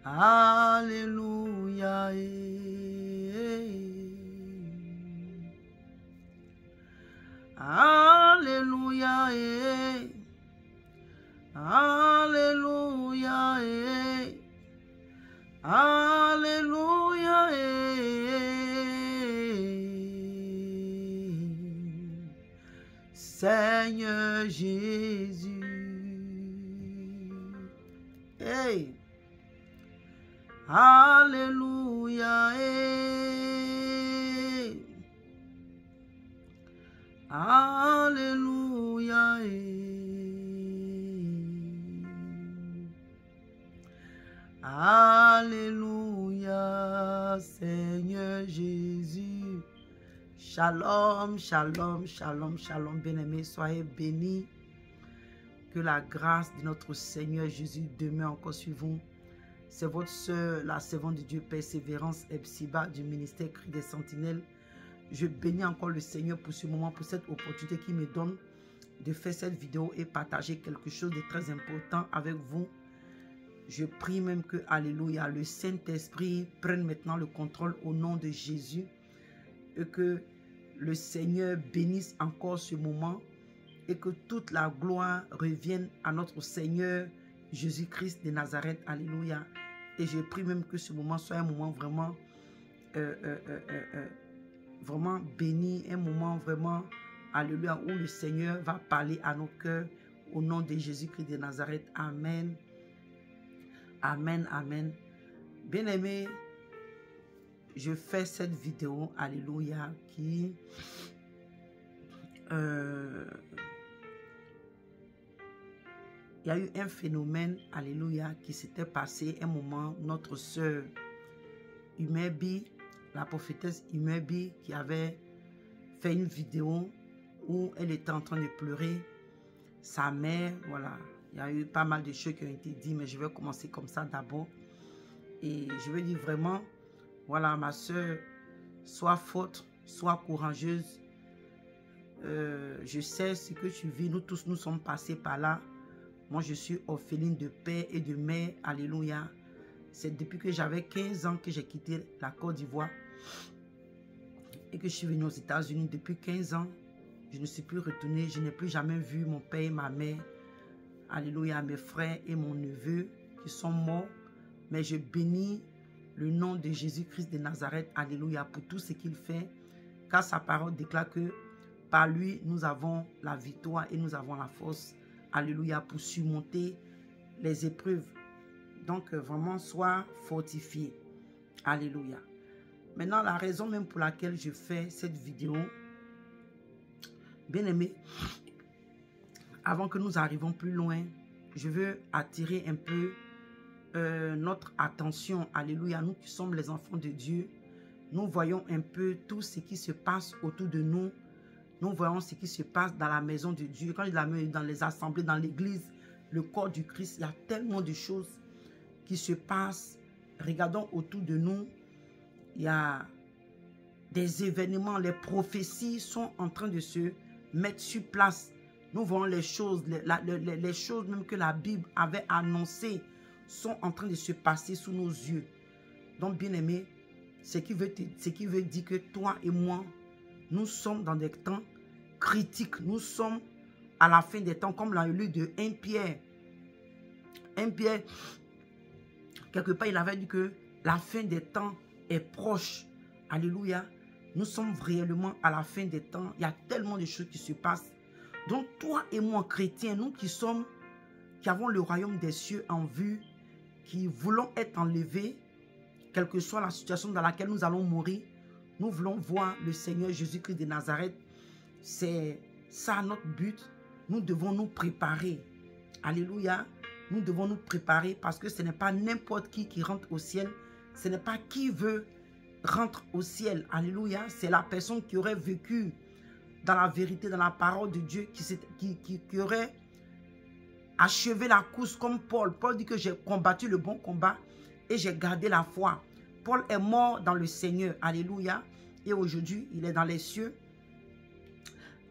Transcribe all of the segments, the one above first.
Alléluia. Alléluia. Alléluia. Alléluia. Seigneur Jésus. Hey. Alléluia. Alléluia. Alléluia, Seigneur Jésus. Shalom, shalom, shalom, shalom, bien-aimés, soyez bénis. Que la grâce de notre Seigneur Jésus demeure encore sur vous. C'est votre sœur, la servante de Dieu, Persévérance Epsiba, du ministère Cri des Sentinelles. Je bénis encore le Seigneur pour ce moment, pour cette opportunité qu'il me donne de faire cette vidéo et partager quelque chose de très important avec vous. Je prie même que, alléluia, le Saint-Esprit prenne maintenant le contrôle au nom de Jésus et que le Seigneur bénisse encore ce moment et que toute la gloire revienne à notre Seigneur Jésus-Christ de Nazareth. Alléluia. Et je prie même que ce moment soit un moment vraiment, vraiment béni, un moment vraiment, alléluia, où le Seigneur va parler à nos cœurs au nom de Jésus-Christ de Nazareth. Amen. Amen, amen. Bien-aimés, je fais cette vidéo, alléluia, qui il y a eu un phénomène, alléluia, qui s'était passé un moment. Notre sœur Umebi, la prophétesse Umebi, qui avait fait une vidéo où elle était en train de pleurer. Sa mère, voilà, il y a eu pas mal de choses qui ont été dites, mais je vais commencer comme ça d'abord. Et je veux dire vraiment, voilà, ma soeur, sois forte, sois courageuse. Je sais ce que tu vis, nous tous, nous sommes passés par là. Moi, je suis orpheline de père et de mère, alléluia. C'est depuis que j'avais 15 ans que j'ai quitté la Côte d'Ivoire et que je suis venue aux États-Unis. Depuis 15 ans, je ne suis plus retournée, je n'ai plus jamais vu mon père et ma mère. Alléluia, mes frères et mon neveu qui sont morts. Mais je bénis le nom de Jésus-Christ de Nazareth, alléluia, pour tout ce qu'il fait. Car sa parole déclare que par lui, nous avons la victoire et nous avons la force. Alléluia, pour surmonter les épreuves. Donc, vraiment, sois fortifié. Alléluia. Maintenant, la raison même pour laquelle je fais cette vidéo, bien aimé, avant que nous arrivions plus loin, je veux attirer un peu notre attention. Alléluia, nous qui sommes les enfants de Dieu, nous voyons un peu tout ce qui se passe autour de nous. Nous voyons ce qui se passe dans la maison de Dieu. Quand je la mets dans les assemblées, dans l'église, le corps du Christ, il y a tellement de choses qui se passent. Regardons autour de nous. Il y a des événements, les prophéties sont en train de se mettre sur place. Nous voyons les choses, les choses même que la Bible avait annoncées sont en train de se passer sous nos yeux. Donc, bien aimé, ce qui veut dire que toi et moi, nous sommes dans des temps critiques. Nous sommes à la fin des temps, comme l'a lu de 1 Pierre. 1 Pierre, quelque part, il avait dit que la fin des temps est proche. Alléluia. Nous sommes réellement à la fin des temps. Il y a tellement de choses qui se passent. Donc, toi et moi, chrétiens, nous qui avons le royaume des cieux en vue, qui voulons être enlevés, quelle que soit la situation dans laquelle nous allons mourir, nous voulons voir le Seigneur Jésus-Christ de Nazareth. C'est ça notre but. Nous devons nous préparer. Alléluia. Nous devons nous préparer parce que ce n'est pas n'importe qui rentre au ciel. Ce n'est pas qui veut rentrer au ciel. Alléluia. C'est la personne qui aurait vécu dans la vérité, dans la parole de Dieu, qui aurait achevé la course comme Paul. Paul dit que j'ai combattu le bon combat et j'ai gardé la foi. Paul est mort dans le Seigneur. Alléluia. Et aujourd'hui, il est dans les cieux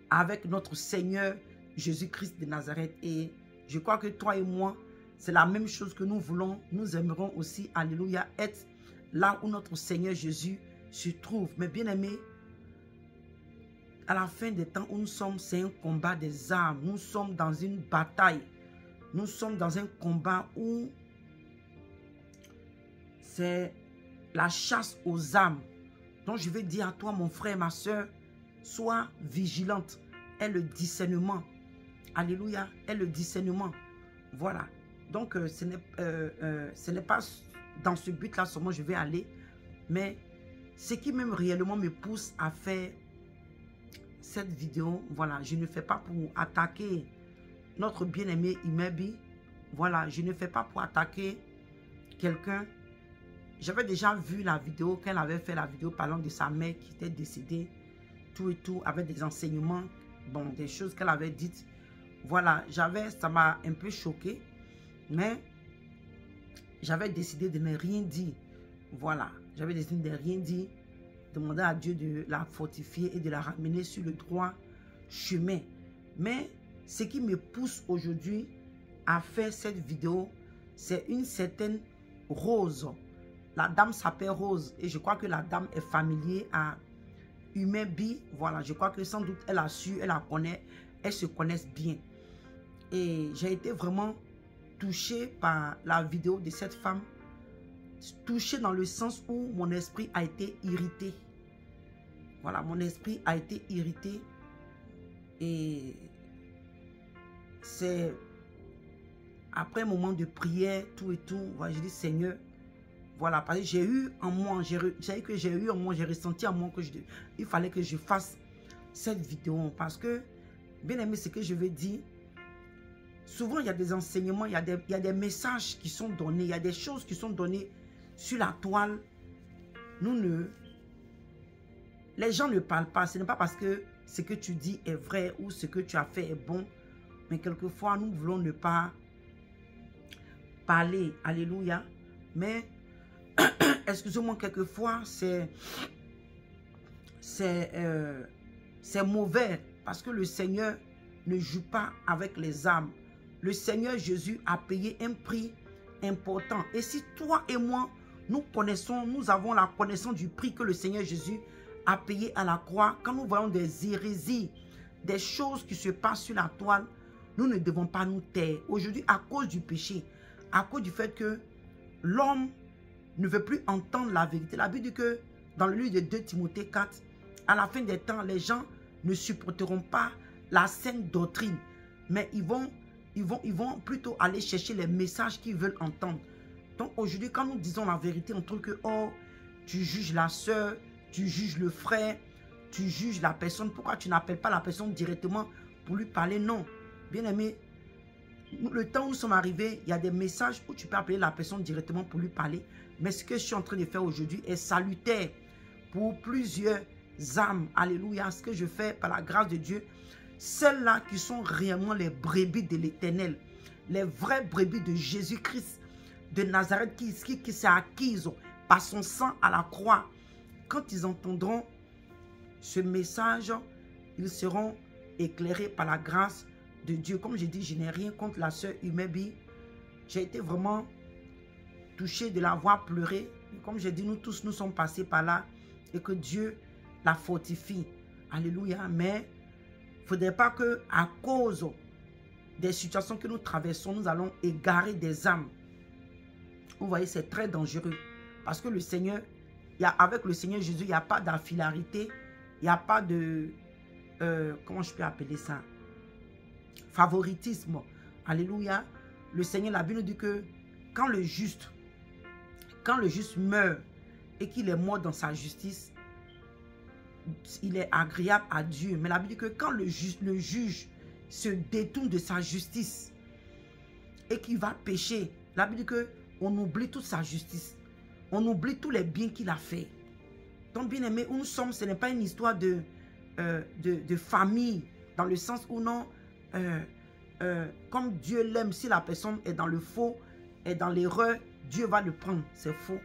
avec notre Seigneur Jésus-Christ de Nazareth. Et je crois que toi et moi, c'est la même chose que nous voulons. Nous aimerons aussi, alléluia, être là où notre Seigneur Jésus se trouve. Mais bien aimé, à la fin des temps où nous sommes, c'est un combat des âmes. Nous sommes dans une bataille. Nous sommes dans un combat où c'est la chasse aux âmes. Donc je vais dire à toi, mon frère, ma soeur, sois vigilante. Aie le discernement. Alléluia, aie le discernement. Voilà. Donc ce n'est pas dans ce but-là seulement je vais aller. Mais ce qui même réellement me pousse à faire cette vidéo, voilà, je ne fais pas pour attaquer notre bien-aimé Imebi. Voilà, je ne fais pas pour attaquer quelqu'un. J'avais déjà vu la vidéo, qu'elle avait fait la vidéo parlant de sa mère qui était décédée, tout et tout, avec des enseignements, bon, des choses qu'elle avait dites. Voilà, ça m'a un peu choqué, mais j'avais décidé de ne rien dire. Voilà, j'avais décidé de ne rien dire, demander à Dieu de la fortifier et de la ramener sur le droit chemin. Mais ce qui me pousse aujourd'hui à faire cette vidéo, c'est une certaine Rose. La dame s'appelle Rose et je crois que la dame est familière à Imebi. Voilà, je crois que sans doute elle a su, elle la connaît, elles se connaissent bien. Et j'ai été vraiment touché par la vidéo de cette femme. Touché dans le sens où mon esprit a été irrité. Voilà, mon esprit a été irrité. Et c'est après un moment de prière, tout et tout, voilà, je dis Seigneur, voilà, parce que j'ai eu en moi, j'ai ressenti en moi que il fallait que je fasse cette vidéo. Parce que, bien aimé, ce que je veux dire, souvent il y a des enseignements, il y a des messages qui sont donnés, il y a des choses qui sont données sur la toile. Les gens ne parlent pas. Ce n'est pas parce que ce que tu dis est vrai ou ce que tu as fait est bon. Mais quelquefois, nous voulons ne pas parler. Alléluia. Mais, excusez-moi, quelquefois, c'est mauvais. Parce que le Seigneur ne joue pas avec les âmes. Le Seigneur Jésus a payé un prix important. Et si toi et moi, nous avons la connaissance du prix que le Seigneur Jésus a payé à la croix, quand nous voyons des hérésies, des choses qui se passent sur la toile, nous ne devons pas nous taire. Aujourd'hui, à cause du péché, à cause du fait que l'homme ne veut plus entendre la vérité. La Bible dit que dans le livre de 2 Timothée 4, à la fin des temps, les gens ne supporteront pas la saine doctrine, mais ils vont plutôt aller chercher les messages qu'ils veulent entendre. Donc aujourd'hui, quand nous disons la vérité, on trouve que, oh, tu juges la sœur, tu juges le frère, tu juges la personne. Pourquoi tu n'appelles pas la personne directement pour lui parler? Non. Bien aimé, le temps où nous sommes arrivés, il y a des messages où tu peux appeler la personne directement pour lui parler. Mais ce que je suis en train de faire aujourd'hui est salutaire pour plusieurs âmes. Alléluia. Ce que je fais par la grâce de Dieu, celles-là qui sont réellement les brebis de l'Éternel, les vraies brebis de Jésus-Christ de Nazareth qui s'est acquise par son sang à la croix. Quand ils entendront ce message, ils seront éclairés par la grâce de Dieu. Comme je dis, je n'ai rien contre la sœur Imebi. J'ai été vraiment touché de la voir pleurer. Comme je dis, nous tous, nous sommes passés par là et que Dieu la fortifie. Alléluia. Mais il ne faudrait pas qu'à cause des situations que nous traversons, nous allons égarer des âmes. Vous voyez, c'est très dangereux. Parce que le Seigneur, avec le Seigneur Jésus, il n'y a pas d'affilarité. Il n'y a pas de... comment je peux appeler ça? Favoritisme. Alléluia. Le Seigneur, la Bible dit que quand le juste meurt et qu'il est mort dans sa justice, il est agréable à Dieu. Mais la Bible dit que quand le juge se détourne de sa justice et qu'il va pécher, la Bible dit qu'on oublie toute sa justice. On oublie tous les biens qu'il a fait. Donc, bien aimé, où nous sommes, ce n'est pas une histoire de famille, dans le sens où non, comme Dieu l'aime, si la personne est dans le faux, est dans l'erreur, Dieu va le prendre. C'est faux.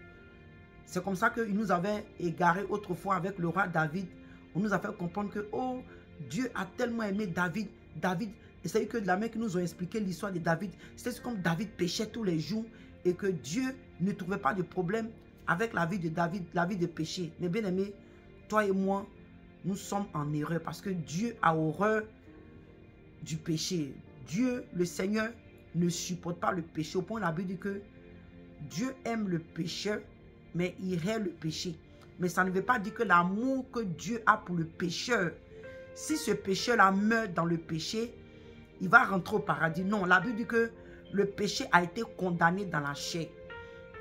C'est comme ça qu'il nous avait égaré autrefois avec le roi David. On nous a fait comprendre que, oh, Dieu a tellement aimé David. David Et c'est que de la main qui nous ont expliqué l'histoire de David, c'était comme David péchait tous les jours et que Dieu ne trouvait pas de problème avec la vie de David, la vie de péché. Mais bien aimé, toi et moi, nous sommes en erreur parce que Dieu a horreur du péché. Dieu, le Seigneur, ne supporte pas le péché. Au point où la Bible dit que Dieu aime le pécheur, mais il hait le péché. Mais ça ne veut pas dire que l'amour que Dieu a pour le pécheur, si ce pécheur-là meurt dans le péché, il va rentrer au paradis. Non, la Bible dit que le péché a été condamné dans la chair.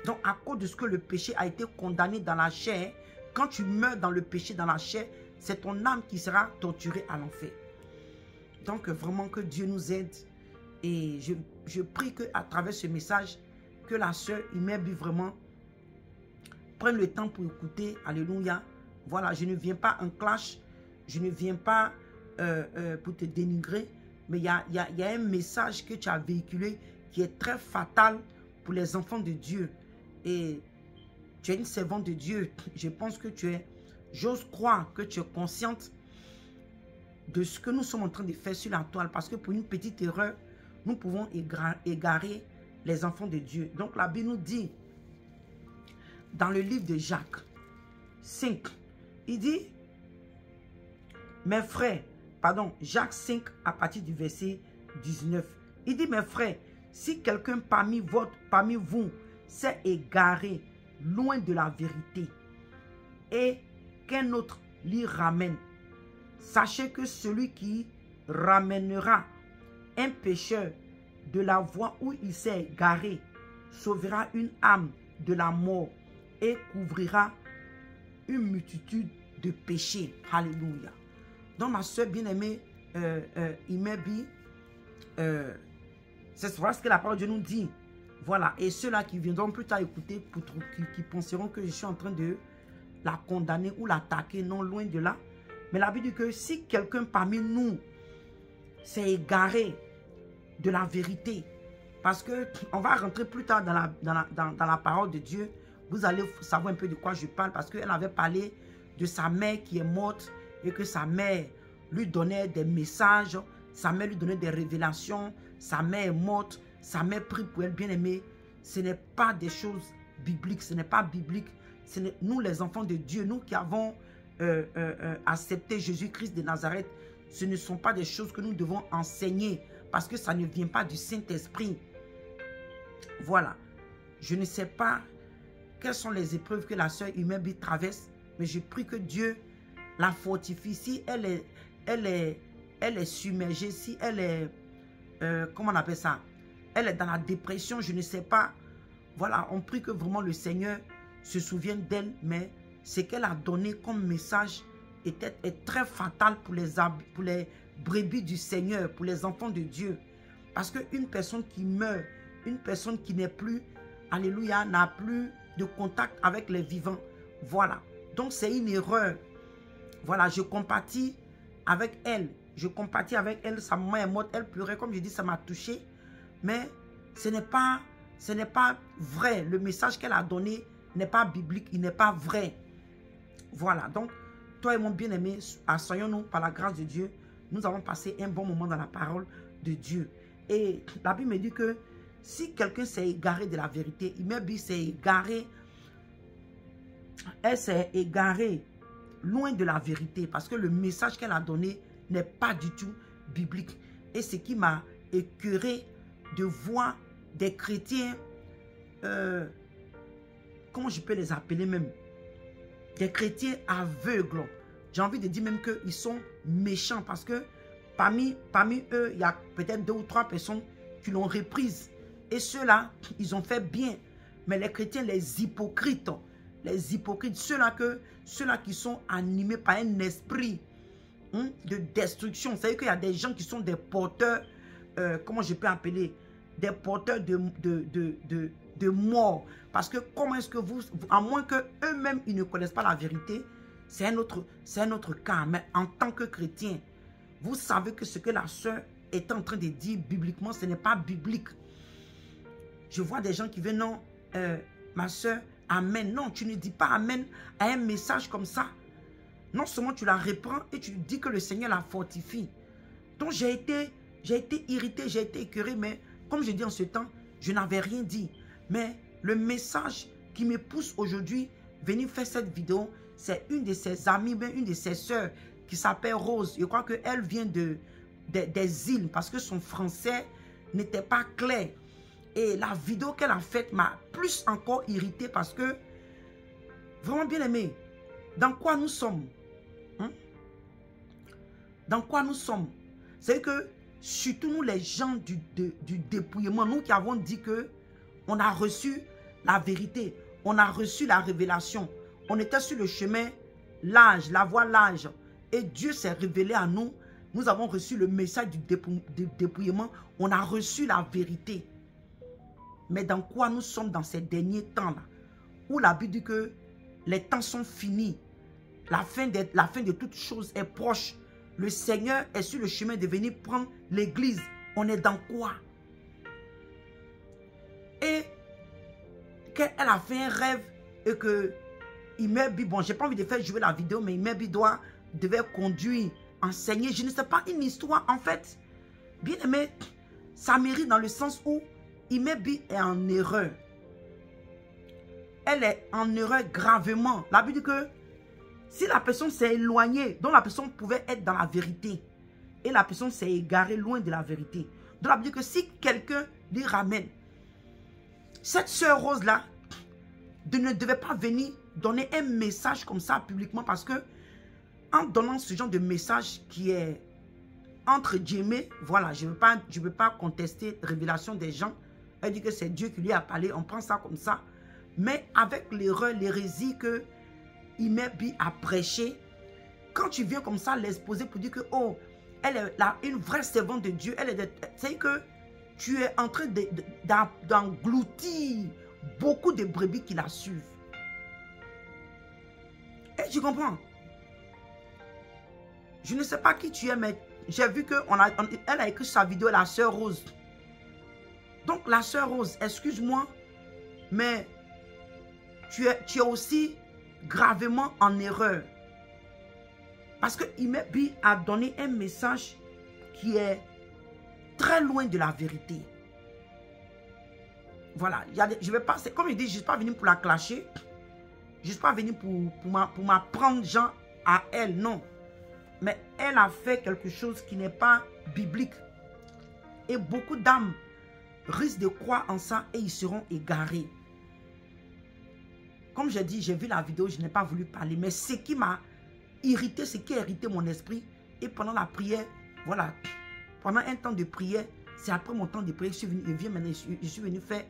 Donc, à cause de ce que le péché a été condamné dans la chair, quand tu meurs dans le péché, dans la chair, c'est ton âme qui sera torturée à l'enfer. Donc, vraiment que Dieu nous aide. Et je prie qu'à travers ce message, que la sœur Imebi vraiment prenne le temps pour écouter. Alléluia. Voilà, je ne viens pas en clash. Je ne viens pas pour te dénigrer. Mais il y a un message que tu as véhiculé qui est très fatal pour les enfants de Dieu. Et tu es une servante de Dieu. Je pense que tu es, j'ose croire que tu es consciente de ce que nous sommes en train de faire sur la toile. Parce que pour une petite erreur, nous pouvons égarer les enfants de Dieu. Donc la Bible nous dit, dans le livre de Jacques 5, il dit, mes frères, pardon, Jacques 5 à partir du verset 19, il dit, mes frères, si quelqu'un parmi vous s'est égaré loin de la vérité et qu'un autre l'y ramène, sachez que celui qui ramènera un pécheur de la voie où il s'est égaré sauvera une âme de la mort et couvrira une multitude de péchés. Alléluia. Donc ma soeur bien-aimée, Imebi, c'est ce que la parole de Dieu nous dit. Voilà. Et ceux-là qui viendront plus tard écouter, qui penseront que je suis en train de la condamner ou l'attaquer, non, loin de là. Mais la Bible dit que si quelqu'un parmi nous s'est égaré de la vérité, parce que on va rentrer plus tard dans la parole de Dieu, vous allez savoir un peu de quoi je parle, parce qu'elle avait parlé de sa mère qui est morte et que sa mère lui donnait des messages, sa mère lui donnait des révélations, sa mère est morte, sa mère prie pour elle, bien aimée. Ce n'est pas des choses bibliques, ce n'est pas biblique. Nous les enfants de Dieu, nous qui avons accepté Jésus-Christ de Nazareth, ce ne sont pas des choses que nous devons enseigner parce que ça ne vient pas du Saint-Esprit. Voilà. Je ne sais pas quelles sont les épreuves que la sœur Imebi traverse, mais je prie que Dieu la fortifie. Si elle est submergée, si elle est, comment on appelle ça? Elle est dans la dépression, je ne sais pas. Voilà, on prie que vraiment le Seigneur se souvienne d'elle, mais ce qu'elle a donné comme message est très fatal pour les brebis du Seigneur, pour les enfants de Dieu. Parce qu'une personne qui meurt, une personne qui n'est plus, alléluia, n'a plus de contact avec les vivants. Voilà. Donc c'est une erreur. Voilà, je compatis avec elle. Je compatis avec elle. Sa maman est morte, elle pleurait. Comme je dis, ça m'a touché. Mais ce n'est pas vrai. Le message qu'elle a donné n'est pas biblique. Il n'est pas vrai. Voilà. Donc, toi et mon bien-aimé, asseyons-nous par la grâce de Dieu. Nous avons passé un bon moment dans la parole de Dieu. Et la Bible me dit que si quelqu'un s'est égaré de la vérité, Imebi s'est égaré, elle s'est égarée loin de la vérité parce que le message qu'elle a donné n'est pas du tout biblique. Et ce qui m'a écœuré de voir des chrétiens, comment je peux les appeler même, des chrétiens aveugles. J'ai envie de dire même qu'ils sont méchants parce que parmi eux, il y a peut-être 2 ou 3 personnes qui l'ont reprise. Et ceux-là, ils ont fait bien. Mais les chrétiens, les hypocrites, ceux-là qui sont animés par un esprit de destruction. C'est-à-dire qu'il y a des gens qui sont des porteurs, comment je peux appeler, des porteurs de mort. Parce que comment est-ce que vous, à moins qu'eux-mêmes, ils ne connaissent pas la vérité, c'est un autre cas. Mais en tant que chrétien, vous savez que ce que la sœur est en train de dire bibliquement, ce n'est pas biblique. Je vois des gens qui viennent, non, ma sœur, amen. Non, tu ne dis pas amen à un message comme ça. Non seulement tu la reprends et tu dis que le Seigneur la fortifie. Donc j'ai été J'ai été irrité, j'ai été écœuré, mais comme je dis en ce temps, je n'avais rien dit. Mais le message qui me pousse aujourd'hui venir faire cette vidéo, c'est une de ses amies, bien une de ses sœurs qui s'appelle Rose. Je crois qu'elle vient des îles parce que son français n'était pas clair. Et la vidéo qu'elle a faite m'a plus encore irrité parce que, vraiment bien aimé, dans quoi nous sommes? Hein? Dans quoi nous sommes? C'est que, surtout nous les gens du dépouillement, nous qui avons dit que on a reçu la vérité, on a reçu la révélation, on était sur le chemin, l'âge, la voie large, et Dieu s'est révélé à nous, nous avons reçu le message du dépouillement, on a reçu la vérité. Mais dans quoi nous sommes dans ces derniers temps-là, où la Bible dit que les temps sont finis, la fin de toutes choses est proche, le Seigneur est sur le chemin de venir prendre l'église. On est dans quoi? Et qu'elle a fait un rêve et que Imebi, bon, j'ai pas envie de faire jouer la vidéo, mais Imebi devait conduire, enseigner. Je ne sais pas, une histoire, en fait. Bien aimé, ça mérite dans le sens où Imebi est en erreur. Elle est en erreur gravement. La Bible dit que si la personne s'est éloignée, donc la personne pouvait être dans la vérité, et la personne s'est égarée loin de la vérité. Donc la Bible dit que si quelqu'un lui ramène, cette sœur Rose-là ne devait pas venir donner un message comme ça publiquement parce que en donnant ce genre de message qui est entre guillemets, voilà, je ne veux pas contester la révélation des gens. Elle dit que c'est Dieu qui lui a parlé, on prend ça comme ça. Mais avec l'erreur, l'hérésie que Imebi a prêché, quand tu viens comme ça l'exposer pour dire que, oh, elle est là, une vraie servante de Dieu, c'est que tu es en train d'engloutir beaucoup de brebis qui la suivent. Et tu comprends? Je ne sais pas qui tu es, mais j'ai vu qu'elle a écrit sa vidéo, la sœur Rose. Donc la sœur Rose, excuse-moi, mais tu es aussi gravement en erreur. Parce que Imebi a donné un message qui est très loin de la vérité. Voilà, je vais pas, comme je dis, je ne suis pas venu pour la clasher. Je ne suis pas venu pour m'apprendre gens à elle, non. Mais elle a fait quelque chose qui n'est pas biblique. Et beaucoup d'âmes risquent de croire en ça et ils seront égarés. Comme j'ai dit, j'ai vu la vidéo, je n'ai pas voulu parler. Mais ce qui m'a irrité, ce qui a irrité mon esprit. Et pendant la prière, voilà, pendant un temps de prière, c'est après mon temps de prière que je suis venu faire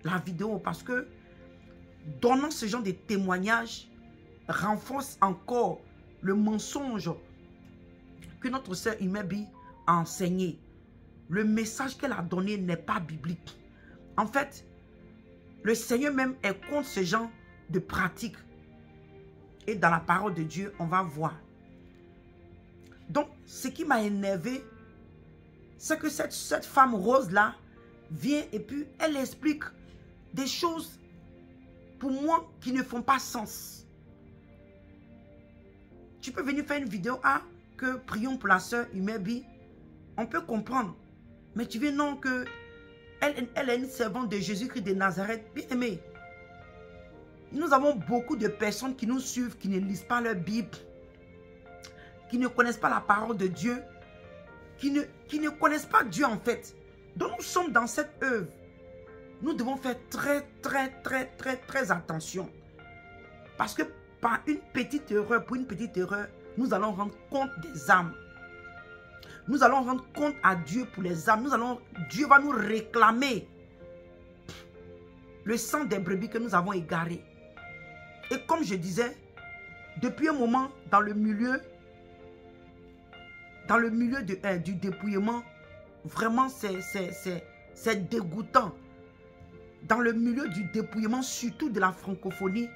la vidéo. Parce que donnant ce genre de témoignage renforce encore le mensonge que notre sœur Imebi a enseigné. Le message qu'elle a donné n'est pas biblique. En fait, le Seigneur même est contre ce genre de pratique. Et dans la parole de Dieu, on va voir. Donc, ce qui m'a énervé, c'est que cette femme rose-là vient et puis elle explique des choses pour moi qui ne font pas sens. Tu peux venir faire une vidéo que prions pour la sœur Imebi. On peut comprendre. Mais tu veux non que elle est une servante de Jésus-Christ de Nazareth. Bien aimé. Nous avons beaucoup de personnes qui nous suivent, qui ne lisent pas leur Bible, qui ne connaissent pas la parole de Dieu, qui ne connaissent pas Dieu en fait. Donc nous sommes dans cette œuvre. Nous devons faire très attention. Parce que par une petite erreur, pour une petite erreur, nous allons rendre compte des âmes. Nous allons rendre compte à Dieu pour les âmes. Dieu va nous réclamer le sang des brebis que nous avons égarés. Et comme je disais, depuis un moment, dans le milieu du dépouillement, vraiment c'est dégoûtant. Dans le milieu du dépouillement, surtout de la francophonie,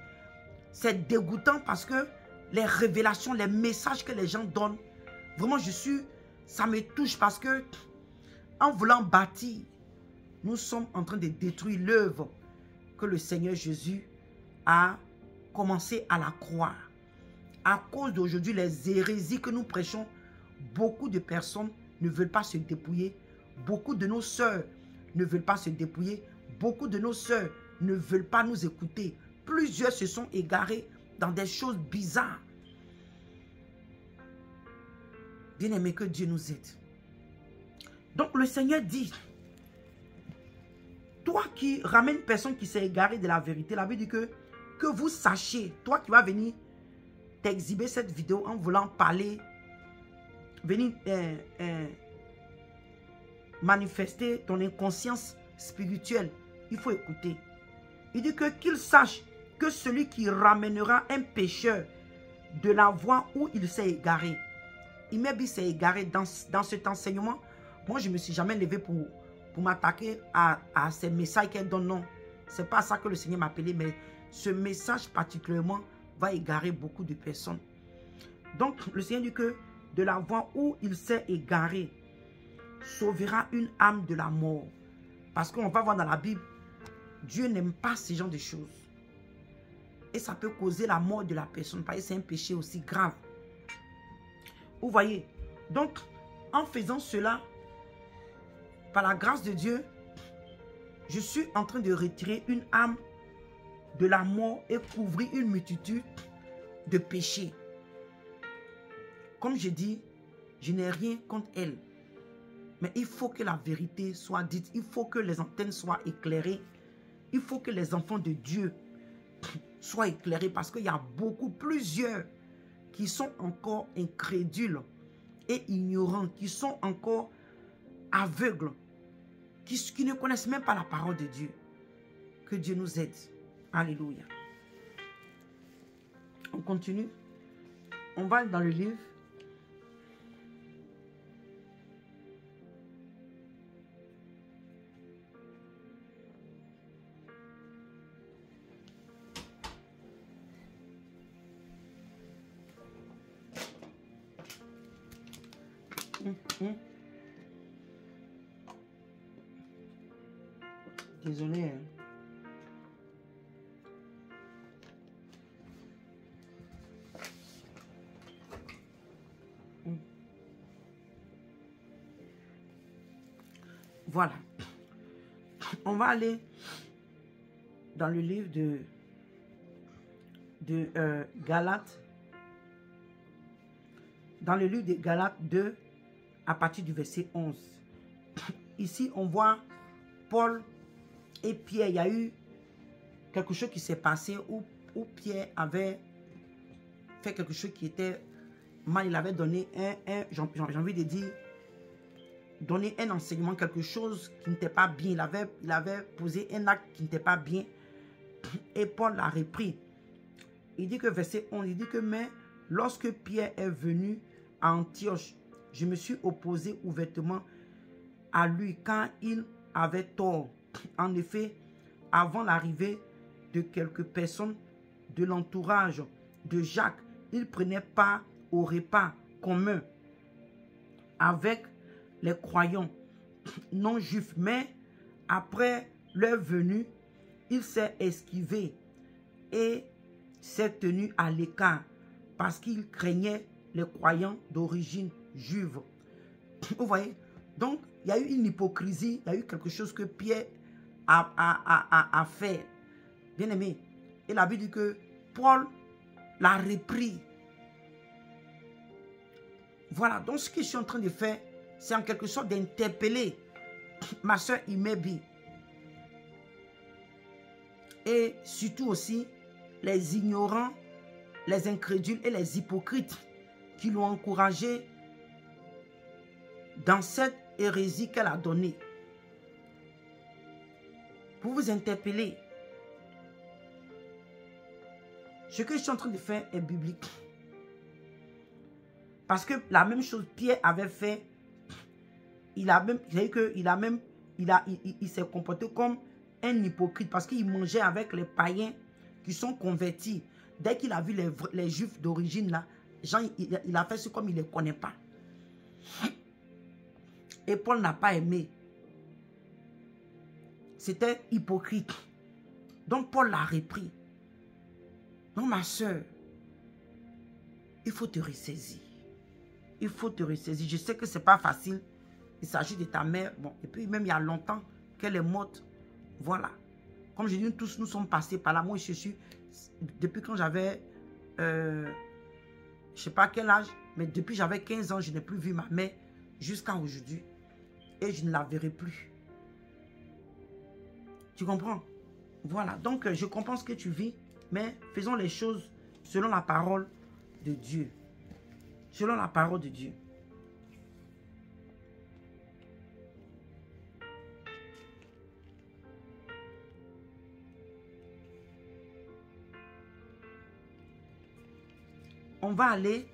c'est dégoûtant parce que les révélations, les messages que les gens donnent, vraiment ça me touche parce que en voulant bâtir, nous sommes en train de détruire l'œuvre que le Seigneur Jésus a commencé à la croire. À cause d'aujourd'hui, les hérésies que nous prêchons, beaucoup de personnes ne veulent pas se dépouiller Beaucoup de nos sœurs ne veulent pas se dépouiller. Beaucoup de nos sœurs ne veulent pas nous écouter. Plusieurs se sont égarés dans des choses bizarres. Bien-aimé, que Dieu nous aide. Donc le Seigneur dit, toi qui ramènes une personne qui s'est égarée de la vérité, la Bible dit que vous sachiez, toi qui vas venir t'exhiber cette vidéo en voulant parler, venir manifester ton inconscience spirituelle, il faut écouter. Il dit qu'il sache que celui qui ramènera un pécheur de la voie où il s'est égaré, il m'a dit s'est égaré dans cet enseignement. Moi, je ne me suis jamais levé pour m'attaquer à ces messages qu'elle donne. Non, ce n'est pas ça que le Seigneur m'a appelé, mais ce message particulièrement va égarer beaucoup de personnes. Donc, le Seigneur dit que de la voie où il s'est égaré, sauvera une âme de la mort. Parce qu'on va voir dans la Bible, Dieu n'aime pas ce genre de choses. Et ça peut causer la mort de la personne, parce que c'est un péché aussi grave. Vous voyez? Donc, en faisant cela, par la grâce de Dieu, je suis en train de retirer une âme de la mort et couvrir une multitude de péchés. Comme je dis, je n'ai rien contre elle. Mais il faut que la vérité soit dite. Il faut que les antennes soient éclairées. Il faut que les enfants de Dieu soient éclairés. Parce qu'il y a plusieurs qui sont encore incrédules et ignorants. Qui sont encore aveugles. Qui ne connaissent même pas la parole de Dieu. Que Dieu nous aide. Alléluia. On continue. On va dans le livre. Désolé. Hein. Voilà. On va aller dans le livre de Galates. Dans le livre de Galates 2, à partir du verset 11. Ici, on voit Paul et Pierre. Il y a eu quelque chose qui s'est passé où Pierre avait fait quelque chose qui était mal. Il avait donné j'ai envie de dire, donné un enseignement, quelque chose qui n'était pas bien. Il avait posé un acte qui n'était pas bien. Et Paul l'a repris. Il dit que verset 11, il dit que mais lorsque Pierre est venu à Antioche, je me suis opposé ouvertement à lui quand il avait tort. En effet, avant l'arrivée de quelques personnes de l'entourage de Jacques, il prenait part au repas commun avec les croyants non juifs. Mais après leur venue, il s'est esquivé et s'est tenu à l'écart parce qu'il craignait les croyants d'origine juive. Vous voyez? Donc, il y a eu une hypocrisie, il y a eu quelque chose que Pierre a fait. Bien aimé. Et la Bible dit que Paul l'a repris. Voilà, donc ce que je suis en train de faire, c'est en quelque sorte d'interpeller ma soeur Imebi. Et surtout aussi les ignorants, les incrédules et les hypocrites qui l'ont encouragé dans cette hérésie qu'elle a donnée. Pour vous interpeller, ce que je suis en train de faire est biblique. Parce que la même chose Pierre avait fait, il s'est comporté comme un hypocrite parce qu'il mangeait avec les païens qui sont convertis. Dès qu'il a vu les juifs d'origine là, il a fait ce comme il ne les connaît pas. Et Paul n'a pas aimé. C'était hypocrite. Donc Paul l'a repris. Non, ma soeur, il faut te ressaisir. Il faut te ressaisir. Je sais que ce n'est pas facile Il s'agit de ta mère. Bon, et puis même il y a longtemps qu'elle est morte. Voilà. Comme je dis, nous tous, nous sommes passés par là. Moi, je suis, depuis quand j'avais, je ne sais pas quel âge, mais depuis j'avais 15 ans, je n'ai plus vu ma mère jusqu'à aujourd'hui. Et je ne la verrai plus. Tu comprends? Voilà. Donc, je comprends ce que tu vis, mais faisons les choses selon la parole de Dieu. Selon la parole de Dieu. On va aller,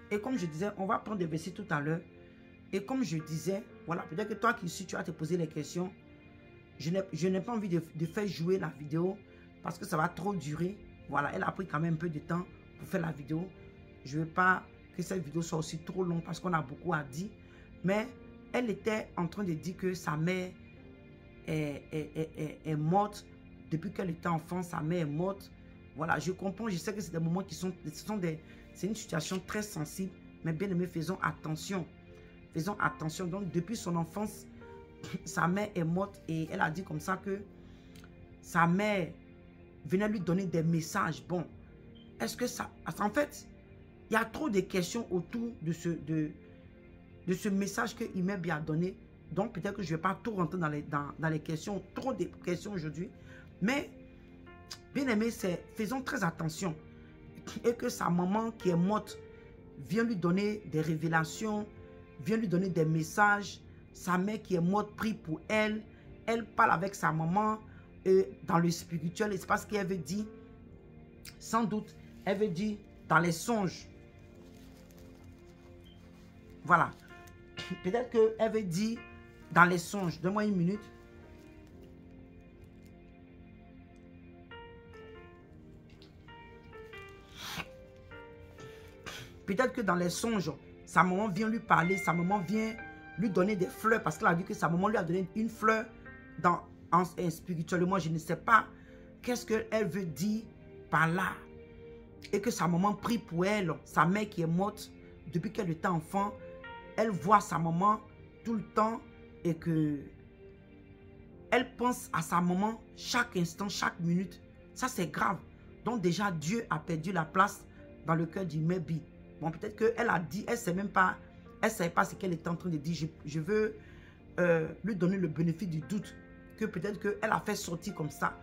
et comme je disais, on va prendre des versets tout à l'heure. Et comme je disais, voilà, peut-être que toi qui suis, tu vas te poser les questions. Je n'ai pas envie de faire jouer la vidéo parce que ça va trop durer. Voilà, elle a pris quand même un peu de temps pour faire la vidéo. Je ne veux pas que cette vidéo soit aussi trop longue parce qu'on a beaucoup à dire. Mais elle était en train de dire que sa mère est morte. Depuis qu'elle était enfant, sa mère est morte. Voilà, je comprends, je sais que c'est des moments qui sont... C'est une situation très sensible. Mais bien aimé, faisons attention. Faisons attention. Donc, depuis son enfance, sa mère est morte et elle a dit comme ça que sa mère venait lui donner des messages. Bon, est-ce que ça... En fait, il y a trop de questions autour de ce message que Imebi a donné. Donc, peut-être que je ne vais pas tout rentrer dans les questions, trop de questions aujourd'hui. Mais, bien aimé, faisons très attention. Et que sa maman qui est morte vient lui donner des révélations, vient lui donner des messages. Sa mère qui est morte prie pour elle. Elle parle avec sa maman dans le spirituel. Et c'est parce qu'elle veut dire, sans doute, elle veut dire dans les songes. Voilà. Peut-être qu'elle veut dire dans les songes. Donne-moi une minute. Peut-être que dans les songes, sa maman vient lui parler, sa maman vient lui donner des fleurs parce qu'elle a dit que sa maman lui a donné une fleur spirituellement. Je ne sais pas qu'est-ce qu'elle veut dire par là. Et que sa maman prie pour elle, sa mère qui est morte depuis qu'elle était enfant. Elle voit sa maman tout le temps et que elle pense à sa maman chaque instant, chaque minute. Ça, c'est grave. Donc déjà, Dieu a perdu la place dans le cœur d'Imebi. Bon, peut-être qu'elle a dit, elle ne sait même pas, elle ne savait pas ce qu'elle était en train de dire. Je veux lui donner le bénéfice du doute, que peut-être qu'elle a fait sortir comme ça.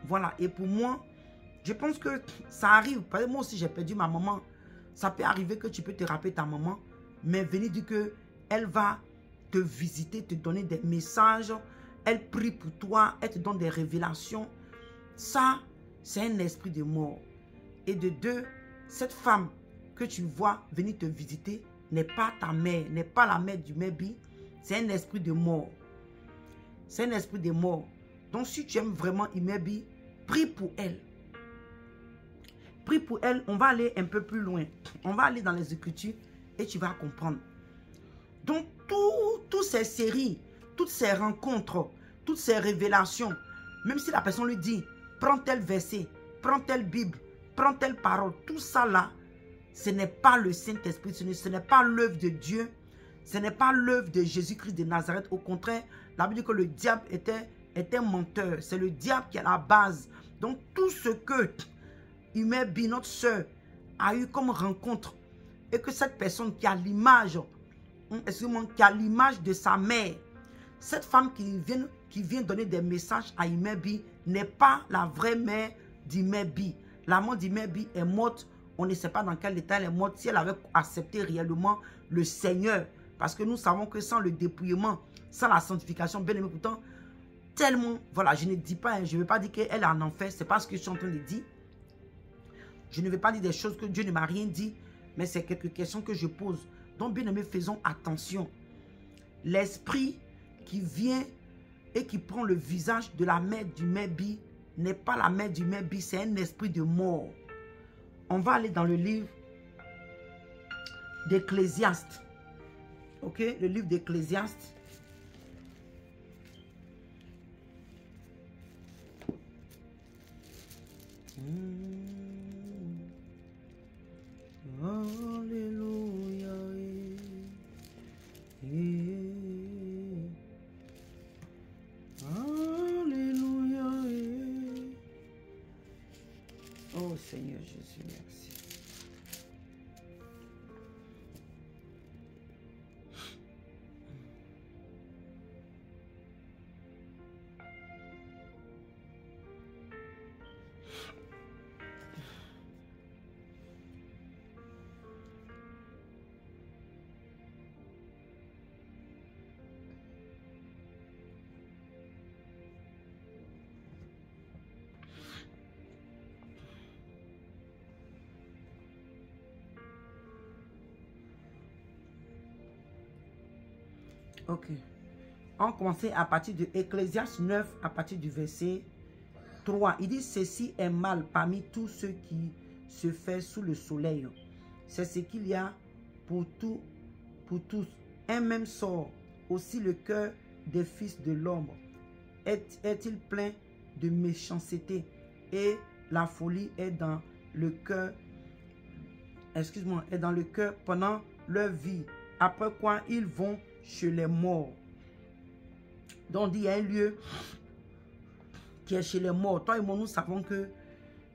Voilà, et pour moi, je pense que ça arrive. Parce que moi aussi, j'ai perdu ma maman. Ça peut arriver que tu peux te rappeler ta maman, mais venir dire qu'elle va te visiter, te donner des messages, elle prie pour toi, elle te donne des révélations. Ça, c'est un esprit de mort. Et de deux, cette femme que tu vois venir te visiter n'est pas ta mère, n'est pas la mère du Mebi. C'est un esprit de mort. C'est un esprit de mort. Donc si tu aimes vraiment Imebi, prie pour elle. Prie pour elle, on va aller un peu plus loin. On va aller dans les Écritures et tu vas comprendre. Donc toutes ces séries, toutes ces rencontres, toutes ces révélations, même si la personne lui dit, prends tel verset, prends telle Bible, prends telle parole, tout ça là, ce n'est pas le Saint-Esprit, ce n'est pas l'œuvre de Dieu, ce n'est pas l'œuvre de Jésus-Christ de Nazareth. Au contraire, la Bible dit que le diable était menteur. C'est le diable qui est à la base. Donc tout ce que Imebi, notre soeur, a eu comme rencontre, et que cette personne qui a l'image, excusez-moi, qui a l'image de sa mère, cette femme qui vient donner des messages à Imebi n'est pas la vraie mère d'Imebi. La mère d'Imebi est morte. On ne sait pas dans quel état elle est morte, si elle avait accepté réellement le Seigneur. Parce que nous savons que sans le dépouillement, sans la sanctification, bien aimé, pourtant, tellement, voilà, je ne dis pas, je ne veux pas dire qu'elle est en enfer, c'est pas ce que je suis en train de dire. Je ne vais pas dire des choses que Dieu ne m'a rien dit, mais c'est quelques questions que je pose. Donc, bien aimé, faisons attention. L'esprit qui vient et qui prend le visage de la mère du Mebi n'est pas la mère du Mebi, c'est un esprit de mort. On va aller dans le livre d'Ecclésiaste. Ok, le livre d'Ecclésiaste. Alléluia. Jésus, merci. Ok. On commençait à partir de Ecclésiaste 9, à partir du verset 3. Il dit, ceci est mal parmi tous ceux qui se fait sous le soleil. C'est ce qu'il y a pour tous. Un même sort. Aussi le cœur des fils de l'homme est-il plein de méchanceté, et la folie est dans le cœur, est dans le cœur pendant leur vie. Après quoi, ils vont chez les morts. Donc, il y a un lieu qui est chez les morts. Toi et moi, nous savons que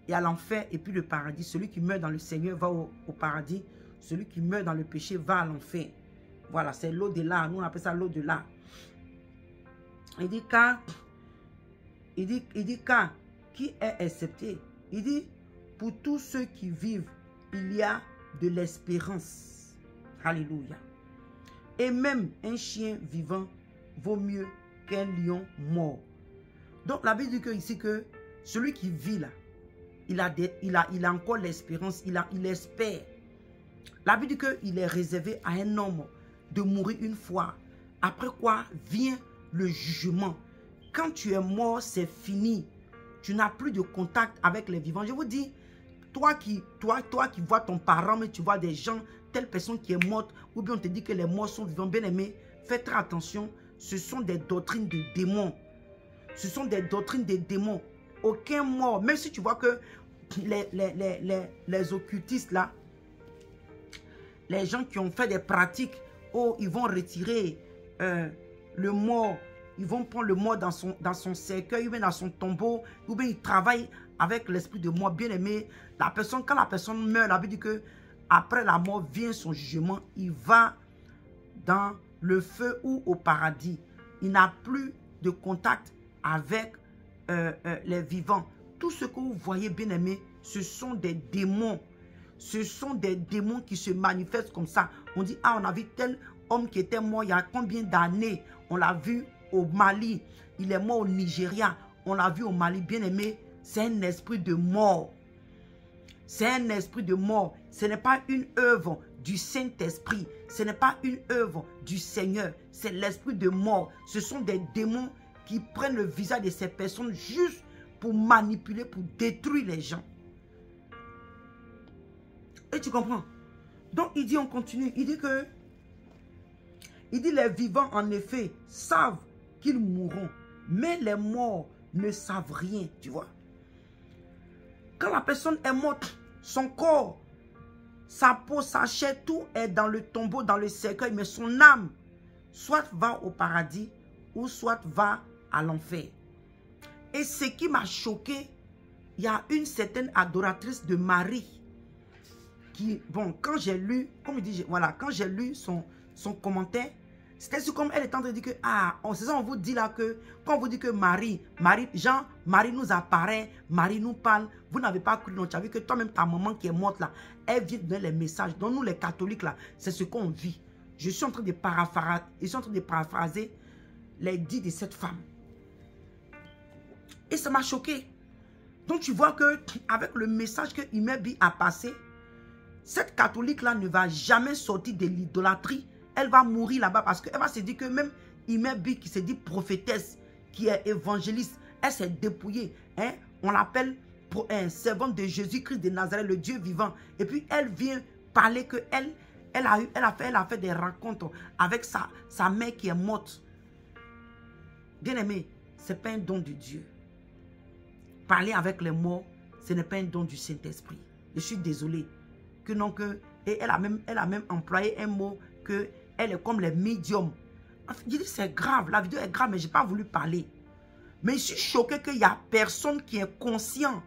il y a l'enfer et puis le paradis. Celui qui meurt dans le Seigneur va au paradis. Celui qui meurt dans le péché va à l'enfer. Voilà, c'est l'au-delà. Nous, on appelle ça l'au-delà. Il dit car, qui est accepté? Il dit, pour tous ceux qui vivent, il y a de l'espérance. Alléluia. Et même un chien vivant vaut mieux qu'un lion mort. Donc la Bible dit que, ici que celui qui vit là, il a encore l'espérance, il espère. La Bible dit qu'il est réservé à un homme de mourir une fois. Après quoi vient le jugement. Quand tu es mort, c'est fini. Tu n'as plus de contact avec les vivants. Je vous dis, toi qui vois ton parent, mais tu vois des gens, telle personne qui est morte, ou bien on te dit que les morts sont vivants, bien aimés, faites très attention. Ce sont des doctrines de démons. Ce sont des doctrines de démons. Aucun mort, même si tu vois que les occultistes là, les gens qui ont fait des pratiques, oh, ils vont retirer le mort, ils vont prendre le mort dans son cercueil, ou bien dans son tombeau, ou bien ils travaillent avec l'esprit de mort. Bien aimé, quand la personne meurt, la Bible dit que après la mort vient son jugement, il va dans le feu ou au paradis. Il n'a plus de contact avec les vivants. Tout ce que vous voyez, bien aimé, ce sont des démons. Ce sont des démons qui se manifestent comme ça. On dit, ah, on a vu tel homme qui était mort il y a combien d'années? On l'a vu au Mali. Il est mort au Nigeria. On l'a vu au Mali. Bien aimé, c'est un esprit de mort. C'est un esprit de mort. Ce n'est pas une œuvre du Saint-Esprit. Ce n'est pas une œuvre du Seigneur. C'est l'esprit de mort. Ce sont des démons qui prennent le visage de ces personnes juste pour manipuler, pour détruire les gens. Et tu comprends? Donc il dit, on continue. Il dit les vivants en effet savent qu'ils mourront. Mais les morts ne savent rien. Tu vois? Quand la personne est morte, son corps, sa peau, sa chair, tout est dans le tombeau, dans le cercueil. Mais son âme, soit va au paradis, ou soit va à l'enfer. Et ce qui m'a choqué, il y a une certaine adoratrice de Marie qui, bon, quand j'ai lu, comme il dit, voilà, quand j'ai lu son commentaire, c'était comme elle est en train de dire que, ah, c'est ça, on vous dit là que, quand on vous dit que Marie nous apparaît, Marie nous parle, vous n'avez pas cru, non, tu as vu que toi-même, ta maman qui est morte là, elle vient donner les messages. Donc nous, les catholiques là, c'est ce qu'on vit. Je suis en train de paraphraser les dits de cette femme. Et ça m'a choqué. Donc tu vois que avec le message que Imebi a passé, cette catholique-là ne va jamais sortir de l'idolâtrie. Elle va mourir là-bas parce qu'elle va se dire que même Imebi qui se dit prophétesse, qui est évangéliste, elle s'est dépouillée. Hein? On l'appelle servante de Jésus-Christ de Nazareth, le Dieu vivant. Et puis elle vient parler que elle a fait des rencontres avec sa mère qui est morte. Bien aimé, ce n'est pas un don de Dieu. Parler avec les morts, ce n'est pas un don du Saint-Esprit. Je suis désolé. Que non, que, et elle a même employé un mot que elle est comme les médiums. Enfin, je dis c'est grave, la vidéo est grave, mais je n'ai pas voulu parler. Mais je suis choqué qu'il n'y a personne qui est conscient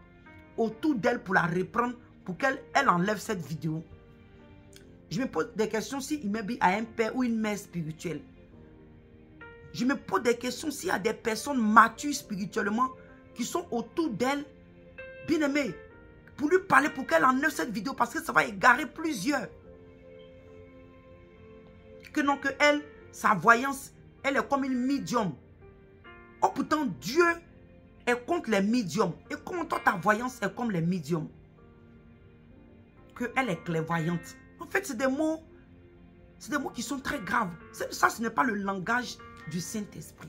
autour d'elle pour la reprendre, pour qu'elle enlève cette vidéo. Je me pose des questions si Imebi a un père ou une mère spirituelle. Je me pose des questions s'il y a des personnes matures spirituellement qui sont autour d'elle, bien aimée, pour lui parler, pour qu'elle enlève cette vidéo, parce que ça va égarer plusieurs. Que non, que elle, sa voyance, elle est comme une médium. Oh, pourtant, Dieu est contre les médiums. Et comment toi, ta voyance est comme les médiums? Qu'elle est clairvoyante. En fait, c'est des mots qui sont très graves. Ça, ce n'est pas le langage du Saint-Esprit.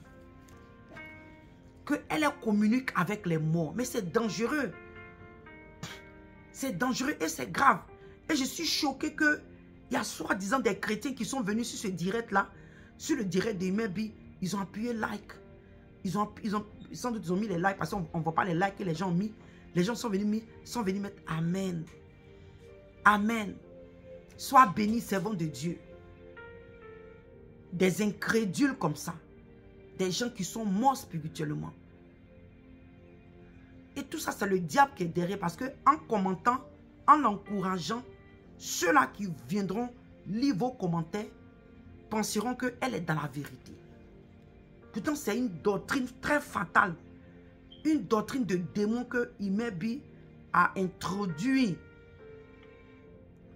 Qu'elle communique avec les morts. Mais c'est dangereux. C'est dangereux et c'est grave. Et je suis choqué qu'il y a soi-disant des chrétiens qui sont venus sur ce direct-là, sur le direct de Imebi, ils ont appuyé like. Ils ont mis les likes parce qu'on ne voit pas les likes que les gens ont mis. Les gens sont venus mettre Amen. Amen. Sois béni, servant de Dieu. Des incrédules comme ça. Des gens qui sont morts spirituellement. Et tout ça, c'est le diable qui est derrière. Parce qu'en commentant, en encourageant, ceux-là qui viendront lire vos commentaires penseront qu'elle est dans la vérité. Pourtant, c'est une doctrine très fatale. Une doctrine de démon que Imebi a introduit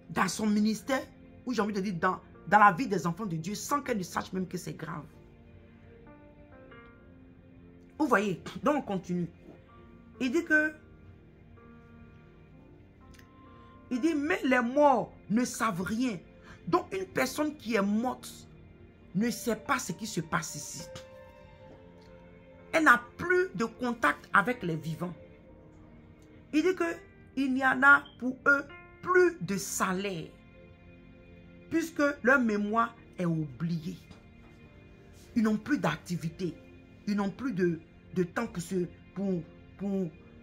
dans son ministère, ou j'ai envie de dire dans la vie des enfants de Dieu, sans qu'elle ne sache même que c'est grave. Vous voyez, donc on continue. Il dit, mais les morts ne savent rien. Donc une personne qui est morte ne sait pas ce qui se passe ici. Elle n'a plus de contact avec les vivants. Il dit qu'il n'y en a pour eux plus de salaire, puisque leur mémoire est oubliée. Ils n'ont plus d'activité. Ils n'ont plus de temps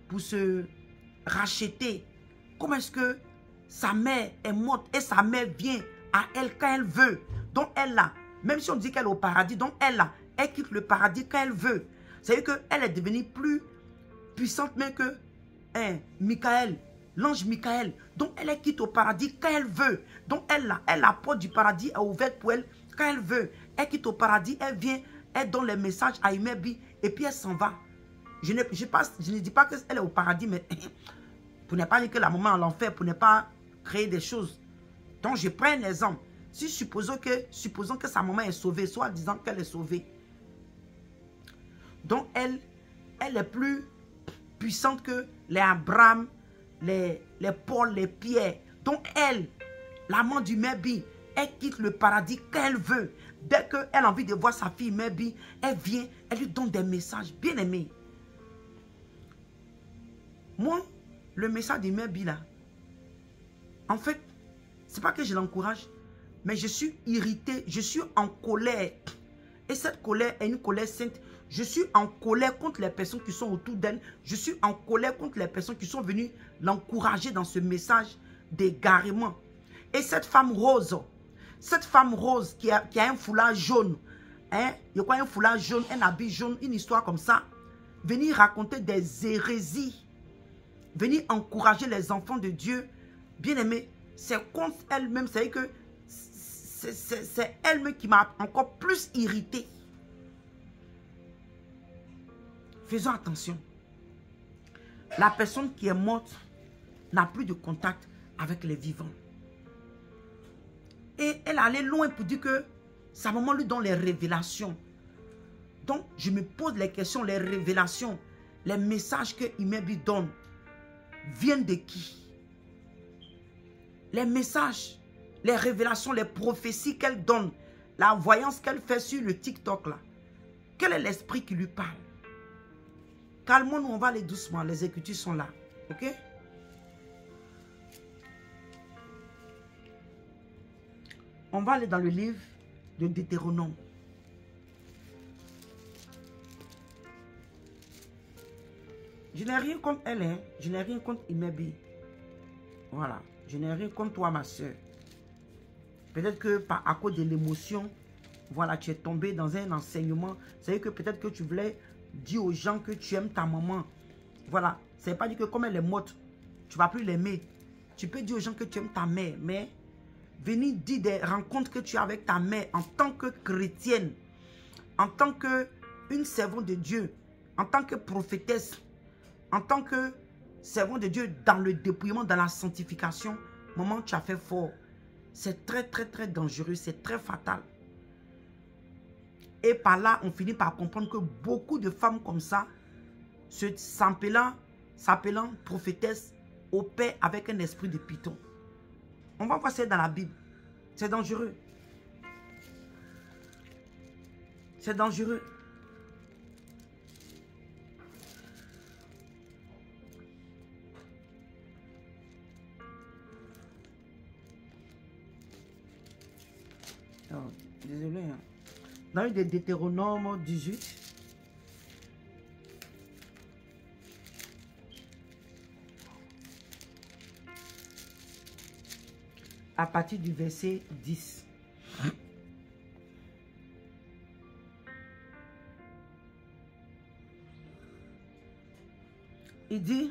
pour se racheter. Comment est-ce que sa mère est morte et sa mère vient à elle quand elle veut? Donc elle là, même si on dit qu'elle est au paradis, donc elle là, elle quitte le paradis quand elle veut. C'est-à-dire qu'elle est devenue plus puissante même que Michael, l'ange Michael. Donc elle est quitte au paradis quand elle veut. Donc elle là, la porte du paradis est ouverte pour elle quand elle veut. Elle quitte au paradis, elle vient, elle donne les messages à Imebi et puis elle s'en va. Je ne dis pas qu'elle est au paradis, mais pour ne pas dire que la maman est en l'enfer, pour ne pas créer des choses. Donc je prends un exemple. Si supposons que sa maman est sauvée, soit disant qu'elle est sauvée. Donc elle est plus puissante que les Abraham, les Paul, les Pierre. Donc elle, l'amant du Imebi, elle quitte le paradis quand elle veut. Dès qu'elle a envie de voir sa fille Imebi, elle vient, elle lui donne des messages bien aimés. Moi, le message d'Imebi là, en fait, c'est pas que je l'encourage, mais je suis irrité, je suis en colère. Et cette colère est une colère sainte. Je suis en colère contre les personnes qui sont autour d'elle. Je suis en colère contre les personnes qui sont venues l'encourager dans ce message d'égarement. Et cette femme rose qui a un foulard jaune, hein, il y a quoi, un foulard jaune, un habit jaune, une histoire comme ça, venir raconter des hérésies, venir encourager les enfants de Dieu, bien aimé, c'est contre elle-même, c'est que c'est elle-même qui m'a encore plus irrité. Faisons attention. La personne qui est morte n'a plus de contact avec les vivants. Et elle allait loin pour dire que sa maman lui donne les révélations. Donc, je me pose les questions, les révélations, les messages que Imebi donne viennent de qui? Les messages, les révélations, les prophéties qu'elle donne, la voyance qu'elle fait sur le TikTok là. Quel est l'esprit qui lui parle? Calmons-nous, on va aller doucement. Les Écritures sont là. Ok? On va aller dans le livre de Deutéronome. Je n'ai rien contre elle, hein? Je n'ai rien contre Imebi. Voilà. Je n'ai rien contre toi, ma soeur. Peut-être que à cause de l'émotion, voilà, tu es tombé dans un enseignement. C'est-à-dire que peut-être que tu voulais dire aux gens que tu aimes ta maman. Voilà. Ça ne veut pas dire que comme elle est morte, tu ne vas plus l'aimer. Tu peux dire aux gens que tu aimes ta mère, mais venir dire des rencontres que tu as avec ta mère en tant que chrétienne, en tant qu'une servante de Dieu, en tant que prophétesse, en tant que servante de Dieu dans le dépouillement, dans la sanctification, maman, tu as fait fort. C'est très, très, très dangereux, c'est très fatal. Et par là, on finit par comprendre que beaucoup de femmes comme ça, s'appelant prophétesse, opèrent avec un esprit de python. On va voir ça dans la Bible. C'est dangereux. C'est dangereux. Oh, désolé. Hein. Dans le Deutéronome 18. À partir du verset 10. Il dit,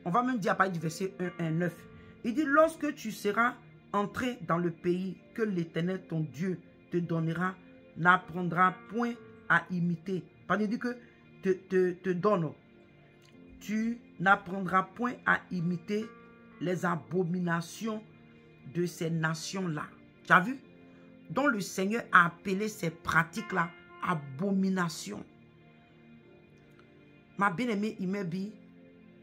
on va même dire à partir du verset 9. Il dit, lorsque tu seras entré dans le pays que l'Éternel, ton Dieu, te donnera, n'apprendras point à imiter. Pas dire que te donne. Tu n'apprendras point à imiter les abominations de ces nations-là. Tu as vu? Dont le Seigneur a appelé ces pratiques-là abominations. Ma bien-aimée Imebi,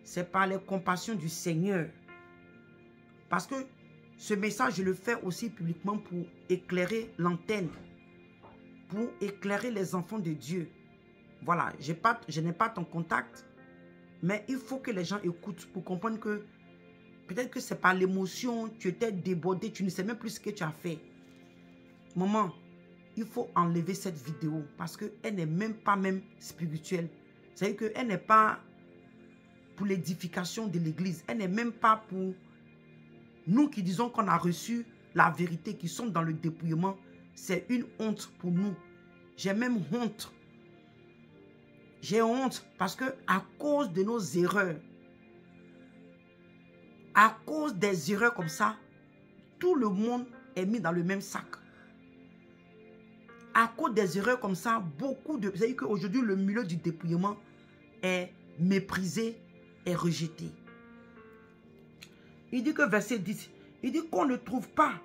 c'est par les compassions du Seigneur. Parce que ce message, je le fais aussi publiquement pour éclairer l'antenne. Pour éclairer les enfants de Dieu. Voilà, je n'ai pas ton contact. Mais il faut que les gens écoutent pour comprendre que peut-être que c'est par l'émotion, tu étais débordé, tu ne sais même plus ce que tu as fait. Maman, il faut enlever cette vidéo parce qu'elle n'est même pas spirituelle. C'est-à-dire qu'elle n'est pas pour l'édification de l'église. Elle n'est même pas pour nous qui disons qu'on a reçu la vérité, qui sommes dans le dépouillement. C'est une honte pour nous. J'ai même honte. J'ai honte parce que à cause de nos erreurs, à cause des erreurs comme ça, tout le monde est mis dans le même sac. À cause des erreurs comme ça, beaucoup de... C'est-à-dire qu'aujourd'hui, le milieu du dépouillement est méprisé et rejeté. Il dit que verset 10, il dit qu'on ne trouve pas,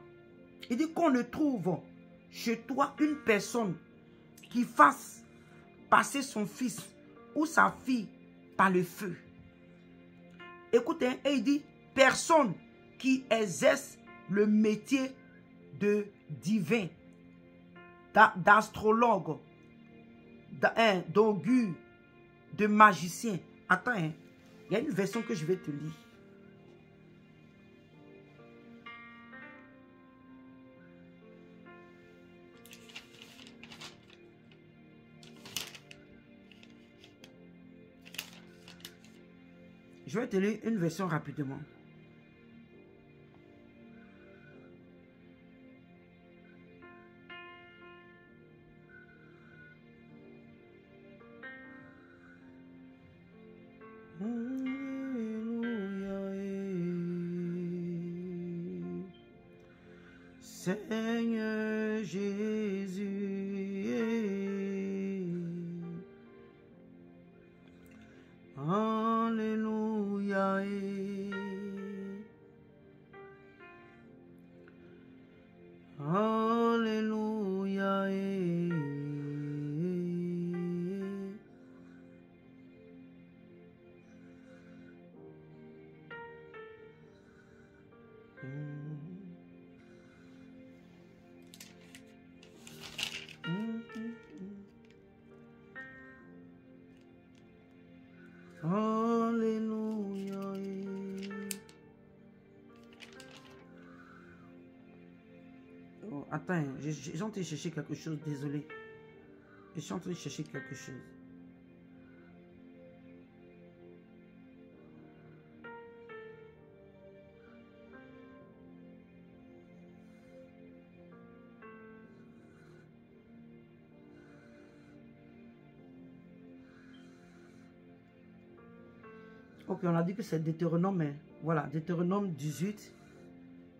il dit qu'on ne trouve chez toi une personne qui fasse passer son fils ou sa fille par le feu. Écoutez, et il dit, personne qui exerce le métier de divin, d'astrologue, d'augure, de magicien. Attends, hein, il y a une version que je vais te lire. Je vais te lire une version rapidement. Seigneur Jésus, Alléluia, Alléluia, Alléluia. Oh, attends, je suis en train de chercher quelque chose, désolé. Je suis en train de chercher quelque chose. Ok, on a dit que c'est Deutéronome, mais Voilà, Deutéronome 18.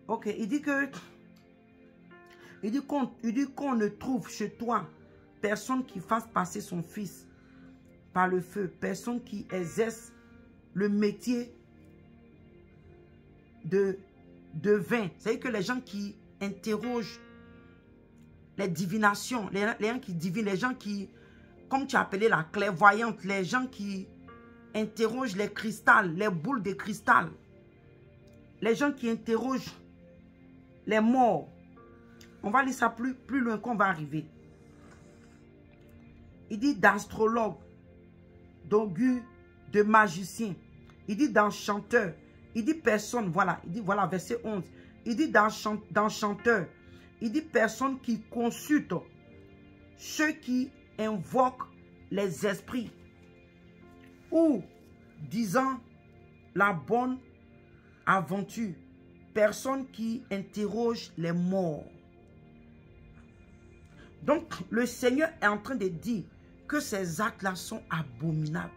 Ok, il dit que... Il dit qu'on ne trouve chez toi personne qui fasse passer son fils par le feu. Personne qui exerce le métier de vin. C'est-à-dire que les gens qui interrogent les divinations, les gens qui divinent, les gens qui, comme tu as appelé la clairvoyante, les gens qui interrogent les cristals, les boules de cristal, les gens qui interrogent les morts. On va lire ça plus loin qu'on va arriver. Il dit d'astrologue, d'augur, de magicien. Il dit d'enchanteur. Il dit personne, voilà. Il dit, voilà, verset 11. Il dit d'enchanteur. Il dit personne qui consulte ceux qui invoquent les esprits. Ou disant la bonne aventure. Personne qui interroge les morts. Donc, le Seigneur est en train de dire que ces actes-là sont abominables.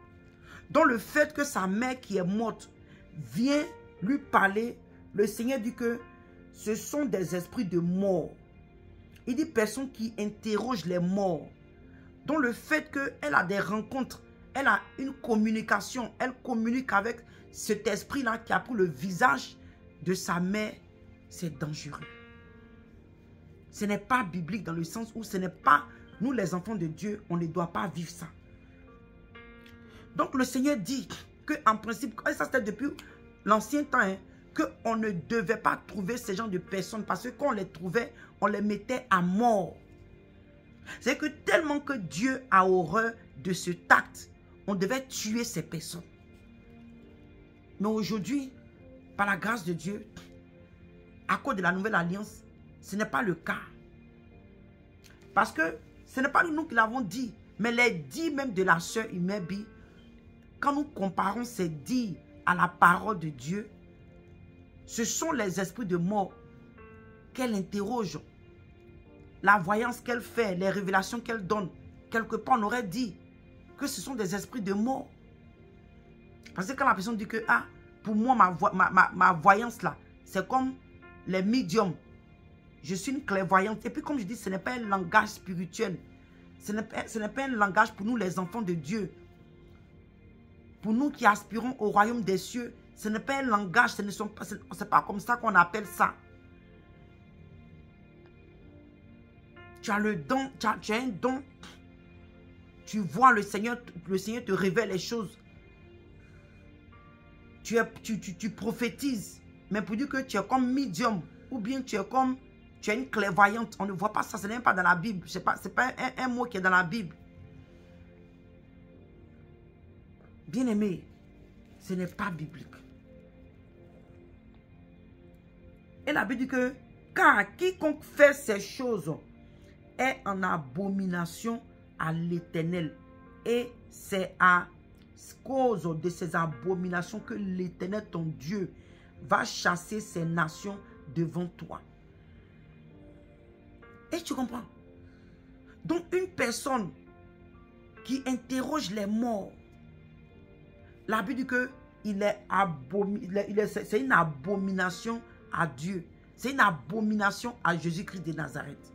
Donc, le fait que sa mère qui est morte vient lui parler, le Seigneur dit que ce sont des esprits de mort. Il dit personne qui interroge les morts. Donc, le fait qu'elle a des rencontres, elle a une communication, elle communique avec cet esprit-là qui a pris le visage de sa mère, c'est dangereux. Ce n'est pas biblique dans le sens où ce n'est pas, nous les enfants de Dieu, on ne doit pas vivre ça. Donc le Seigneur dit qu'en principe, et ça c'était depuis l'ancien temps, hein, qu'on ne devait pas trouver ces gens de personnes parce que quand on les trouvait, on les mettait à mort. C'est que tellement que Dieu a horreur de ce acte, on devait tuer ces personnes. Mais aujourd'hui, par la grâce de Dieu, à cause de la nouvelle alliance, ce n'est pas le cas. Parce que ce n'est pas nous qui l'avons dit, mais les dits même de la sœur Imebi, quand nous comparons ces dits à la parole de Dieu, ce sont les esprits de mort qu'elle interroge. La voyance qu'elle fait, les révélations qu'elle donne. Quelque part, on aurait dit que ce sont des esprits de mort. Parce que quand la personne dit que, ah, pour moi, ma voyance là, c'est comme les médiums. Je suis une clairvoyante. Et puis comme je dis, ce n'est pas un langage spirituel. Ce n'est pas un langage pour nous les enfants de Dieu. Pour nous qui aspirons au royaume des cieux, ce n'est pas un langage, ce n'est pas comme ça qu'on appelle ça. Tu as le don, tu as un don. Tu vois le Seigneur te révèle les choses. Tu prophétises. Mais pour dire que tu es comme médium, ou bien tu es une clairvoyante, on ne voit pas ça, ce n'est pas dans la Bible. Ce n'est pas un mot qui est dans la Bible. Bien-aimé, ce n'est pas biblique. Et la Bible dit que, car quiconque fait ces choses est en abomination à l'Éternel. Et c'est à cause de ces abominations que l'Éternel, ton Dieu, va chasser ces nations devant toi. Et tu comprends? Donc une personne qui interroge les morts, la Bible dit que c'est une abomination à Dieu. C'est une abomination à Jésus-Christ de Nazareth.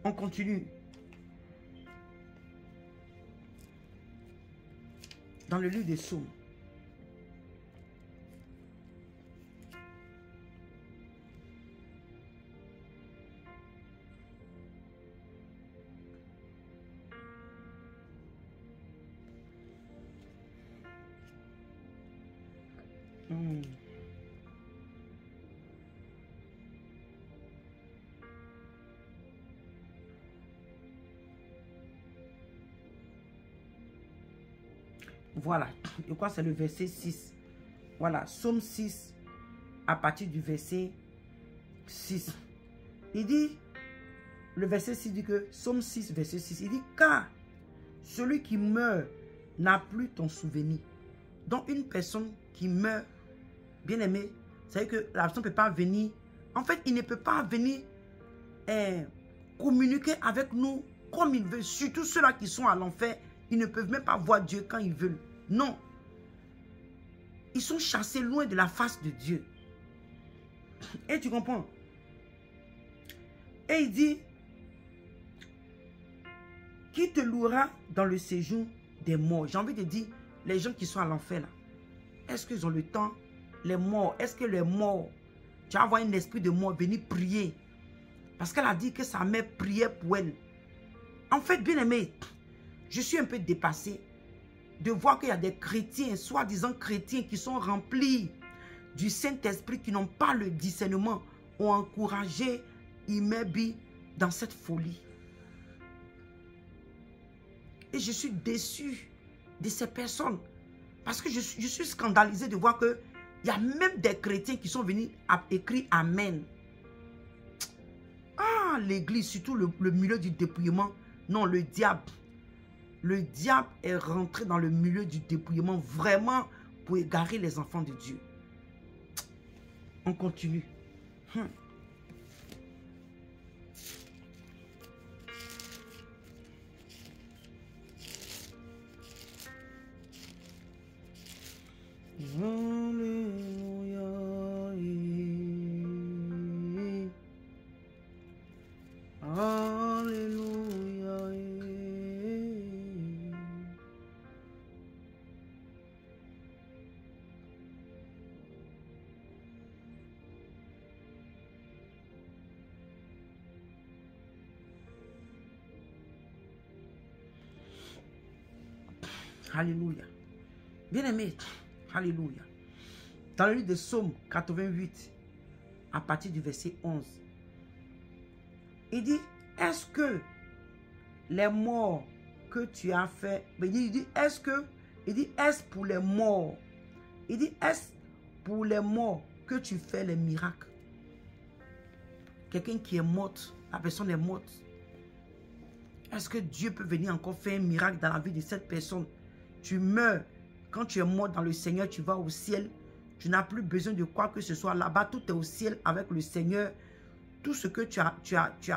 On continue. Dans le livre des Psaumes. Voilà, je crois que c'est le verset 6. Voilà, Psaume 6, à partir du verset 6. Il dit, le verset 6 dit que, Psaume 6, verset 6, il dit, car celui qui meurt n'a plus ton souvenir. Donc une personne qui meurt, bien aimé, c'est que la personne ne peut pas venir. En fait, il ne peut pas venir communiquer avec nous comme il veut. Surtout ceux-là qui sont à l'enfer, ils ne peuvent même pas voir Dieu quand ils veulent. Non. Ils sont chassés loin de la face de Dieu. Et tu comprends? Et il dit, qui te louera dans le séjour des morts? J'ai envie de dire, les gens qui sont à l'enfer là, est-ce qu'ils ont le temps? Les morts, est-ce que les morts, tu vas avoir un esprit de mort venir prier? Parce qu'elle a dit que sa mère priait pour elle. En fait, bien aimé, je suis un peu dépassé de voir qu'il y a des chrétiens, soi-disant chrétiens, qui sont remplis du Saint-Esprit, qui n'ont pas le discernement, ont encouragé Imebi dans cette folie. Et je suis déçu de ces personnes. Parce que je suis scandalisé de voir qu'il y a même des chrétiens qui sont venus écrire Amen. Ah, l'église, surtout le milieu du dépouillement. Non, le diable. Le diable est rentré dans le milieu du dépouillement vraiment pour égarer les enfants de Dieu. On continue. Alléluia. Alléluia. Alléluia. Bien-aimé, alléluia. Dans le livre de Psaume 88, à partir du verset 11, il dit, est-ce que les morts que tu as fait, il dit, est-ce pour les morts, il dit, est-ce pour les morts que tu fais les miracles? Quelqu'un qui est mort, la personne est morte. Est-ce que Dieu peut venir encore faire un miracle dans la vie de cette personne? Tu meurs. Quand tu es mort dans le Seigneur, tu vas au ciel. Tu n'as plus besoin de quoi que ce soit. Là-bas, tout est au ciel avec le Seigneur. Tout ce que tu as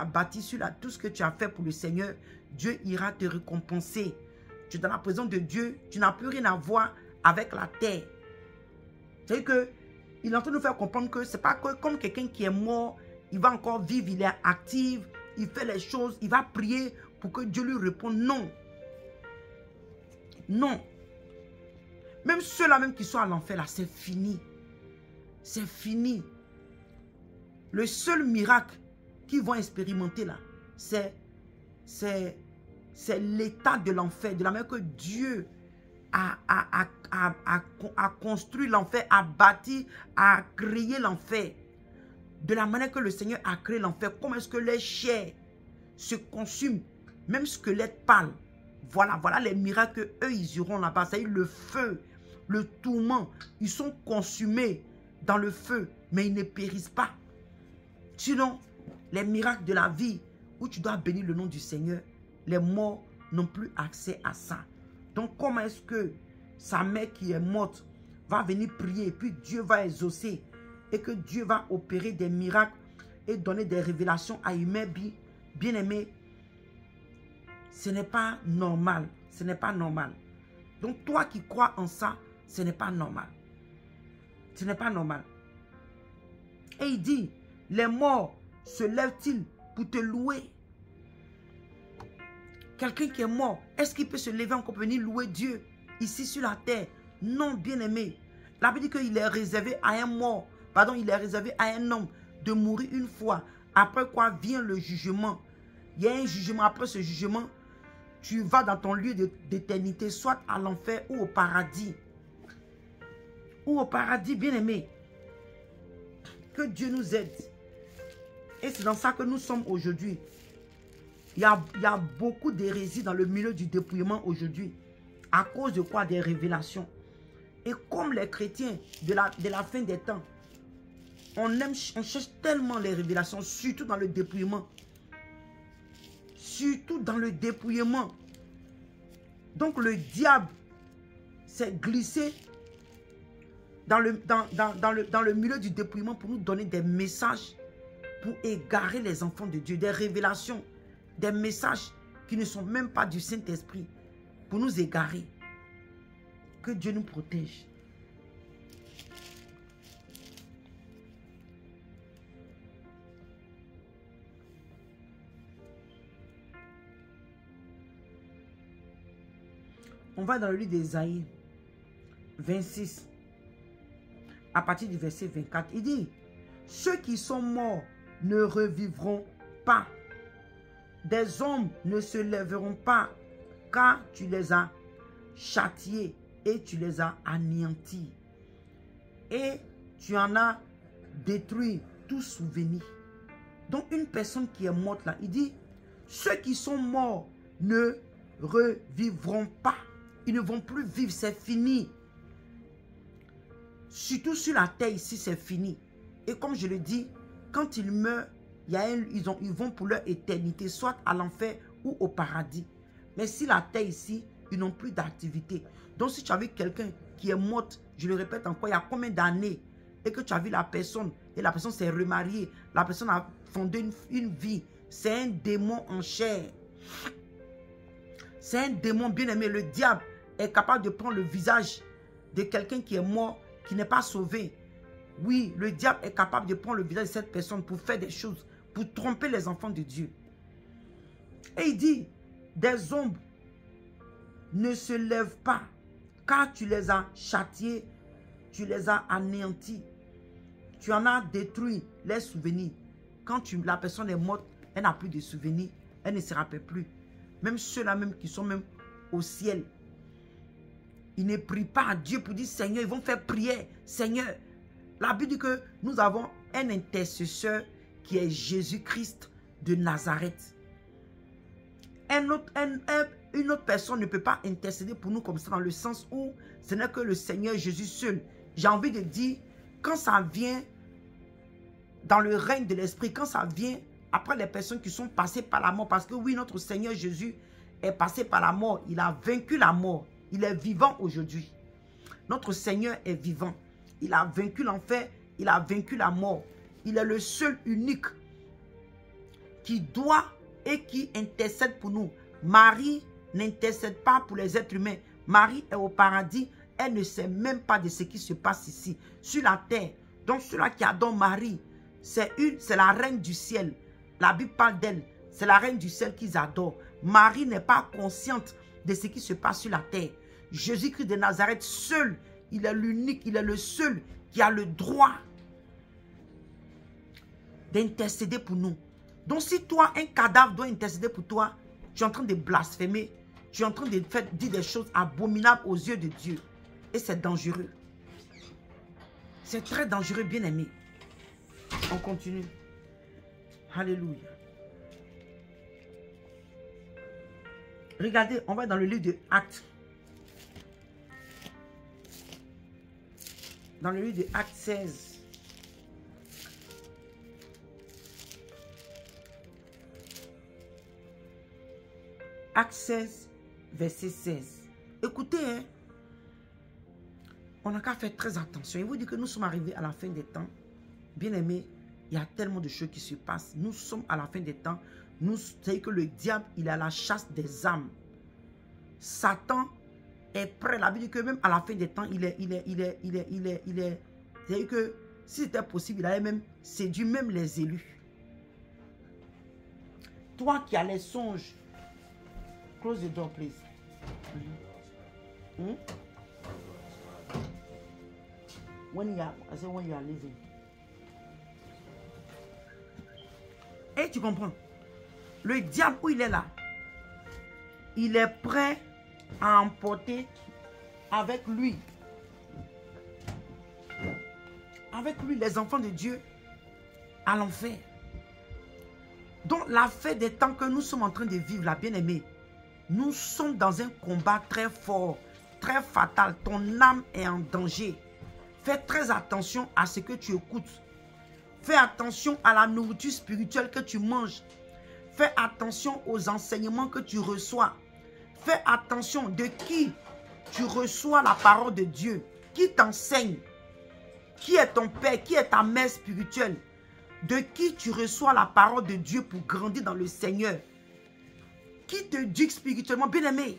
bâti sur là, tout ce que tu as fait pour le Seigneur, Dieu ira te récompenser. Tu es dans la présence de Dieu. Tu n'as plus rien à voir avec la terre. C'est-à-dire qu'il est en train de nous faire comprendre que ce n'est pas que comme quelqu'un qui est mort, il va encore vivre, il est actif, il fait les choses, il va prier pour que Dieu lui réponde. Non. Non. Même ceux-là même qui sont à l'enfer, là, c'est fini. C'est fini. Le seul miracle qu'ils vont expérimenter là, c'est l'état de l'enfer, de la manière que Dieu a construit l'enfer, a bâti, a créé l'enfer. De la manière que le Seigneur a créé l'enfer, comment est-ce que les chairs se consument, même squelettes pâles. Voilà les miracles qu'eux, ils iront là-bas. C'est-à-dire le feu, le tourment. Ils sont consumés dans le feu, mais ils ne périssent pas. Sinon, les miracles de la vie, où tu dois bénir le nom du Seigneur, les morts n'ont plus accès à ça. Donc, comment est-ce que sa mère qui est morte va venir prier, et puis Dieu va exaucer, et que Dieu va opérer des miracles et donner des révélations à Imebi, bien-aimé? Ce n'est pas normal. Ce n'est pas normal. Donc, toi qui crois en ça, ce n'est pas normal. Ce n'est pas normal. Et il dit, les morts se lèvent-ils pour te louer? Quelqu'un qui est mort, est-ce qu'il peut se lever encore pour venir louer Dieu ici sur la terre? Non, bien-aimé. La Bible dit qu'il est réservé à un mort. Pardon, il est réservé à un homme de mourir une fois. Après quoi vient le jugement. Il y a un jugement. Après ce jugement, tu vas dans ton lieu d'éternité, soit à l'enfer ou au paradis. Ou au paradis, bien-aimé. Que Dieu nous aide. Et c'est dans ça que nous sommes aujourd'hui. Il y a beaucoup d'hérésies dans le milieu du dépouillement aujourd'hui. À cause de quoi? Des révélations. Et comme les chrétiens de la fin des temps, on cherche tellement les révélations, surtout dans le dépouillement. Surtout dans le dépouillement. Donc le diable s'est glissé dans le milieu du dépouillement pour nous donner des messages pour égarer les enfants de Dieu, des révélations, des messages qui ne sont même pas du Saint-Esprit pour nous égarer. Que Dieu nous protège. On va dans le livre d'Ésaïe 26, à partir du verset 24. Il dit, ceux qui sont morts ne revivront pas. Des hommes ne se lèveront pas, car tu les as châtiés et tu les as anéantis. Et tu en as détruit tout souvenir. Donc une personne qui est morte là, il dit, ceux qui sont morts ne revivront pas. Ils ne vont plus vivre, c'est fini. Surtout sur la terre ici, c'est fini. Et comme je le dis, quand ils meurent, ils vont pour leur éternité, soit à l'enfer ou au paradis. Mais si la terre ici, ils n'ont plus d'activité. Donc si tu as vu quelqu'un qui est morte, je le répète encore, il y a combien d'années, et que tu as vu la personne, et la personne s'est remariée, la personne a fondé une vie, c'est un démon en chair. C'est un démon bien-aimé. Le diable est capable de prendre le visage de quelqu'un qui est mort, qui n'est pas sauvé. Oui, le diable est capable de prendre le visage de cette personne pour faire des choses, pour tromper les enfants de Dieu. Et il dit, des ombres ne se lèvent pas, car tu les as châtiés, tu les as anéantis. Tu en as détruit les souvenirs. Quand la personne est morte, elle n'a plus de souvenirs, elle ne se rappelle plus. Même ceux-là même qui sont même au ciel, ils ne prient pas à Dieu pour dire Seigneur, ils vont faire prière. Seigneur, la Bible dit que nous avons un intercesseur qui est Jésus-Christ de Nazareth. Une autre personne ne peut pas intercéder pour nous comme ça, dans le sens où ce n'est que le Seigneur Jésus seul. J'ai envie de dire, quand ça vient dans le règne de l'Esprit, quand ça vient après les personnes qui sont passées par la mort, parce que oui, notre Seigneur Jésus est passé par la mort, il a vaincu la mort, il est vivant aujourd'hui. Notre Seigneur est vivant, il a vaincu l'enfer, il a vaincu la mort. Il est le seul, unique, qui doit et qui intercède pour nous. Marie n'intercède pas pour les êtres humains. Marie est au paradis, elle ne sait même pas de ce qui se passe ici, sur la terre. Donc ceux-là qui adorent Marie, c'est la reine du ciel. La Bible parle d'elle, c'est la reine du ciel qu'ils adorent. Marie n'est pas consciente de ce qui se passe sur la terre. Jésus-Christ de Nazareth, seul, il est l'unique, il est le seul qui a le droit d'intercéder pour nous. Donc si toi, un cadavre doit intercéder pour toi, tu es en train de blasphémer, tu es en train de dire des choses abominables aux yeux de Dieu. Et c'est dangereux. C'est très dangereux, bien-aimé. On continue. Alléluia. Regardez, on va dans le livre de Actes. Dans le livre de Actes 16. Actes 16, verset 16. Écoutez, hein, on n'a qu'à faire très attention. Il vous dit que nous sommes arrivés à la fin des temps. Bien aimé, il y a tellement de choses qui se passent. Nous sommes à la fin des temps. Nous savons que le diable, il est à la chasse des âmes. Satan est prêt. La Bible dit que même à la fin des temps, c'est-à-dire que si c'était possible, il allait même séduire même les élus. Toi qui as les songes, close the door, please. When you are leaving. Et tu comprends? Le diable, où il est là, il est prêt à emporter avec lui les enfants de Dieu à l'enfer. Donc la fin des temps que nous sommes en train de vivre, la bien-aimée, nous sommes dans un combat très fort, très fatal. Ton âme est en danger. Fais très attention à ce que tu écoutes. Fais attention à la nourriture spirituelle que tu manges. Fais attention aux enseignements que tu reçois. Fais attention de qui tu reçois la parole de Dieu. Qui t'enseigne? Qui est ton père? Qui est ta mère spirituelle? De qui tu reçois la parole de Dieu pour grandir dans le Seigneur? Qui te dit spirituellement, bien-aimé?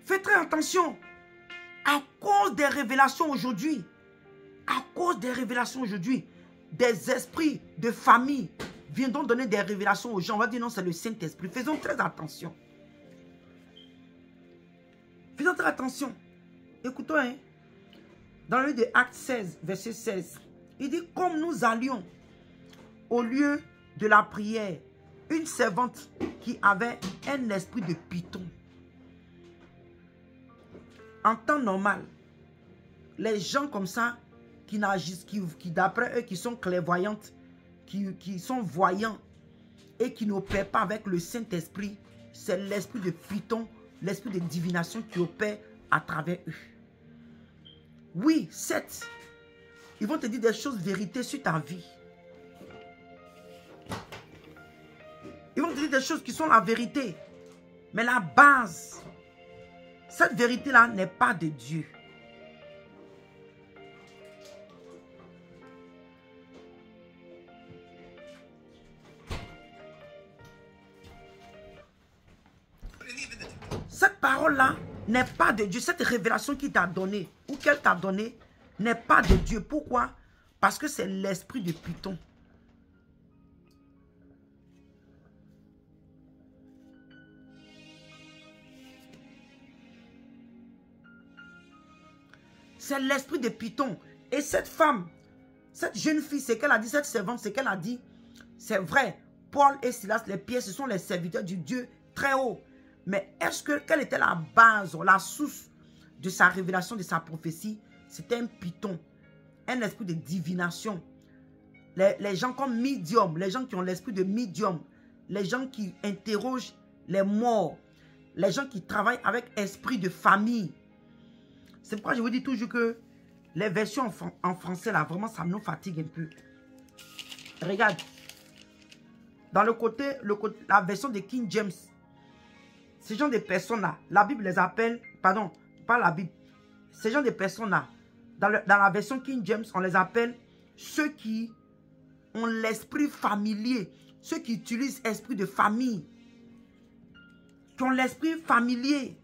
Fais très attention. À cause des révélations aujourd'hui, des esprits de famille viendront donner des révélations aux gens. On va dire non, c'est le Saint-Esprit. Faisons très attention. Faites très attention. Écoutons, hein. Dans le livre de Actes 16, verset 16, il dit, comme nous allions au lieu de la prière, une servante qui avait un esprit de python. En temps normal, les gens comme ça, qui n'agissent, qui d'après eux, qui sont clairvoyantes, qui sont voyants et qui n'opèrent pas avec le Saint-Esprit, c'est l'esprit de python, l'esprit de divination qui opère à travers eux. Oui, certes, ils vont te dire des choses vérités sur ta vie. Ils vont te dire des choses qui sont la vérité. Mais la base, cette vérité-là n'est pas de Dieu. Cette parole-là n'est pas de Dieu. Cette révélation qu'il t'a donnée ou qu'elle t'a donnée n'est pas de Dieu. Pourquoi? Parce que c'est l'esprit de python. C'est l'esprit de python. Et cette femme, cette jeune fille, c'est qu'elle a dit, cette servante, c'est qu'elle a dit, c'est vrai, Paul et Silas, les pierres, ce sont les serviteurs du Dieu très haut. Mais quelle était la base, la source de sa révélation, de sa prophétie? C'était un python, un esprit de divination. Les gens comme médium, les gens qui ont l'esprit de médium, les gens qui interrogent les morts, les gens qui travaillent avec esprit de famille. C'est pourquoi je vous dis toujours que les versions en français, là, vraiment, ça nous fatigue un peu. Regarde. Dans la version de King James, ces gens de personnes-là, la Bible les appelle, pardon, pas la Bible, ces gens de personnes-là, dans la version King James, on les appelle ceux qui ont l'esprit familier, ceux qui utilisent l'esprit de famille, qui ont l'esprit familier.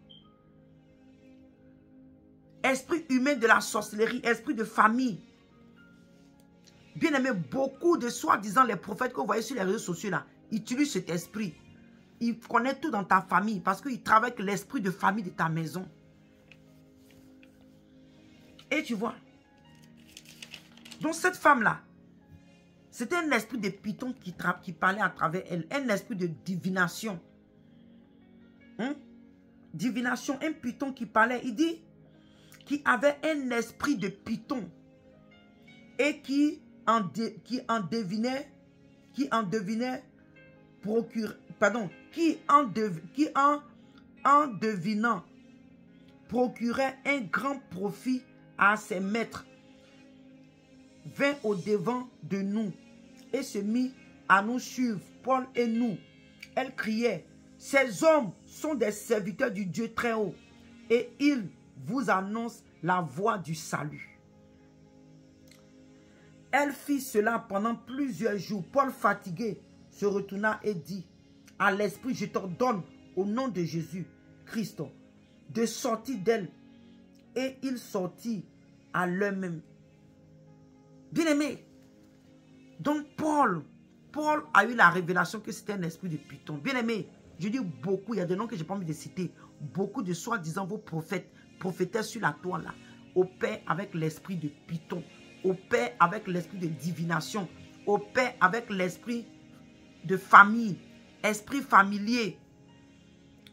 Esprit humain de la sorcellerie, esprit de famille. Bien aimé, beaucoup de soi-disant les prophètes que vous voyez sur les réseaux sociaux là, utilisent cet esprit. Ils connaissent tout dans ta famille parce qu'ils travaillent avec l'esprit de famille de ta maison. Et tu vois, donc cette femme-là, c'était un esprit de python qui parlait à travers elle, un esprit de divination. Divination, un python qui parlait, il dit, qui avait un esprit de python et qui en devinant procurait un grand profit à ses maîtres, vint au devant de nous et se mit à nous suivre, Paul et nous. Elle criait, ces hommes sont des serviteurs du Dieu très haut et ils vous annonce la voie du salut. Elle fit cela pendant plusieurs jours. Paul, fatigué, se retourna et dit à l'esprit, je t'ordonne au nom de Jésus Christ de sortir d'elle. Et il sortit à l'heure même. Bien-aimé, donc Paul a eu la révélation que c'était un esprit de python. Bien-aimé, je dis beaucoup, il y a des noms que je n'ai pas envie de citer. Beaucoup de soi-disant vos prophètes, prophétesse sur la toile là, opère avec l'esprit de python, opère avec l'esprit de divination, opère avec l'esprit de famille, esprit familier.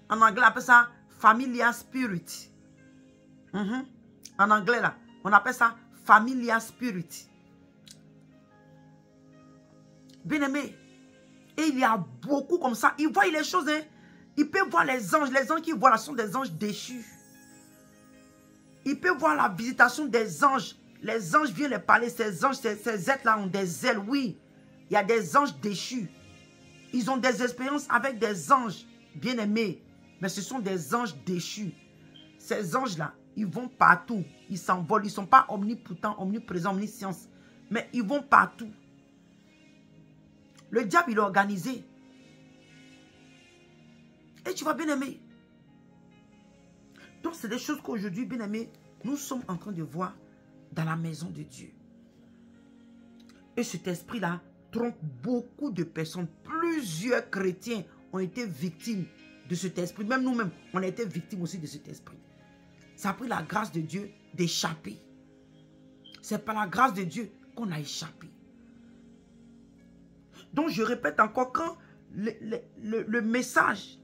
En anglais, on appelle ça familiar spirit. En anglais, là, on appelle ça familiar spirit. Bien-aimé, et il y a beaucoup comme ça. Ils voient les choses, hein. Ils peuvent voir les anges qu'ils voient là sont des anges déchus. Il peut voir la visitation des anges. Les anges viennent les parler. Ces anges, ces êtres-là ont des ailes. Oui, il y a des anges déchus. Ils ont des expériences avec des anges bien-aimés. Mais ce sont des anges déchus. Ces anges-là, ils vont partout. Ils s'envolent. Ils ne sont pas omnipotents, omniprésents, omniscience. Mais ils vont partout. Le diable, il est organisé. Et tu vois, bien-aimé. Donc, c'est des choses qu'aujourd'hui, bien-aimés, nous sommes en train de voir dans la maison de Dieu. Et cet esprit-là trompe beaucoup de personnes. Plusieurs chrétiens ont été victimes de cet esprit. Même nous-mêmes, on a été victimes aussi de cet esprit. Ça a pris la grâce de Dieu d'échapper. C'est par la grâce de Dieu qu'on a échappé. Donc je répète encore, quand le message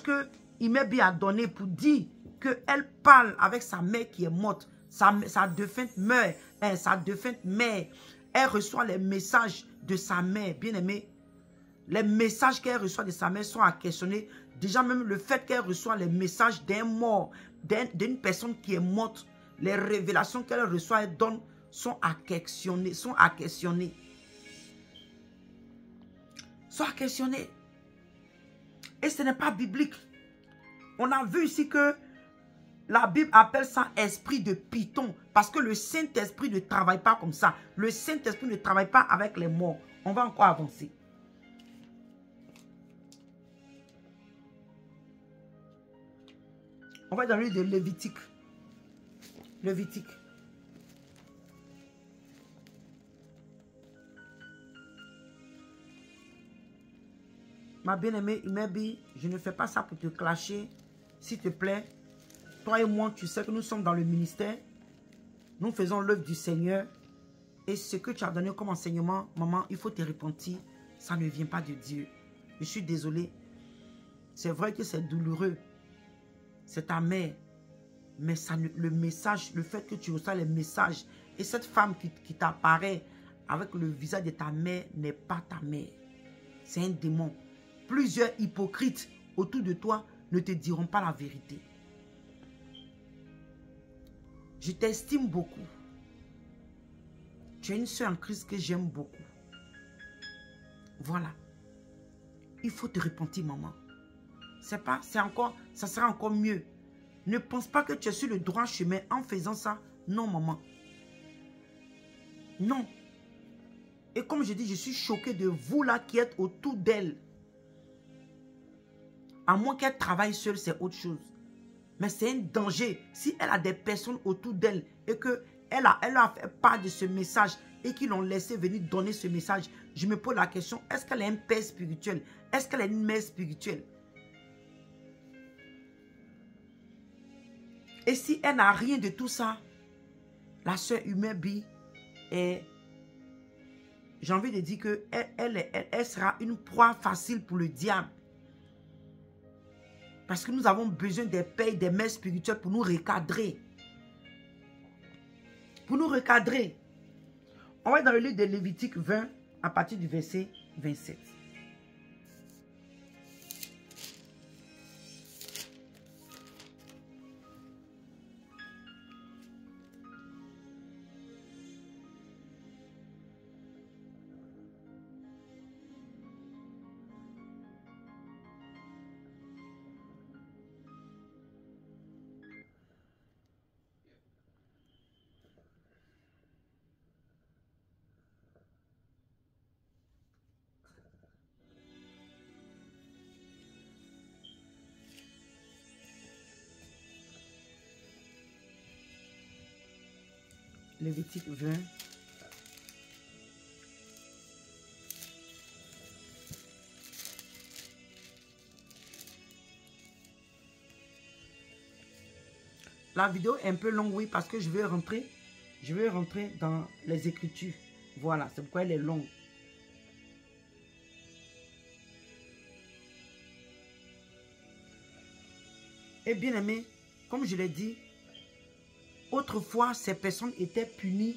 que Imebi a donné pour dire qu'elle parle avec sa mère qui est morte, sa défunte mère, elle reçoit les messages de sa mère, bien aimé. Les messages qu'elle reçoit de sa mère sont à questionner. Déjà même le fait qu'elle reçoit les messages d'un mort, d'une personne qui est morte, les révélations qu'elle reçoit, elle donne, sont à questionner, Et ce n'est pas biblique. On a vu ici que la Bible appelle ça esprit de python. Parce que le Saint-Esprit ne travaille pas comme ça. Le Saint-Esprit ne travaille pas avec les morts. On va encore avancer. On va dans le livre de Lévitique. Lévitique. Ma bien-aimée, Imebi, je ne fais pas ça pour te clasher. S'il te plaît, toi et moi, tu sais que nous sommes dans le ministère. Nous faisons l'œuvre du Seigneur. Et ce que tu as donné comme enseignement, maman, il faut te repentir. Ça ne vient pas de Dieu. Je suis désolé. C'est vrai que c'est douloureux. C'est ta mère. Mais ça, le message, le fait que tu reçois les messages et cette femme qui t'apparaît avec le visage de ta mère n'est pas ta mère. C'est un démon. Plusieurs hypocrites autour de toi ne te diront pas la vérité. Je t'estime beaucoup. Tu es une sœur en Christ que j'aime beaucoup. Voilà. Il faut te repentir, maman. Ça sera encore mieux. Ne pense pas que tu es sur le droit chemin en faisant ça. Non, maman. Non. Et comme je dis, je suis choquée de vous là qui êtes autour d'elle. À moins qu'elle travaille seule, c'est autre chose. Mais c'est un danger. Si elle a des personnes autour d'elle et qu'elle a fait part de ce message et qu'ils l'ont laissé venir donner ce message, je me pose la question, est-ce qu'elle est un père spirituel? Est-ce qu'elle est une mère spirituelle? Et si elle n'a rien de tout ça, la sœur Imebi est... J'ai envie de dire qu'elle sera une proie facile pour le diable. Parce que nous avons besoin des pères et des mères spirituelles pour nous recadrer. Pour nous recadrer. On va dans le livre de Lévitique 20 à partir du verset 27. Lévitique 20. La vidéo est un peu longue, oui, parce que je vais rentrer dans les Écritures. Voilà, c'est pourquoi elle est longue. Et bien aimé, comme je l'ai dit, autrefois, ces personnes étaient punies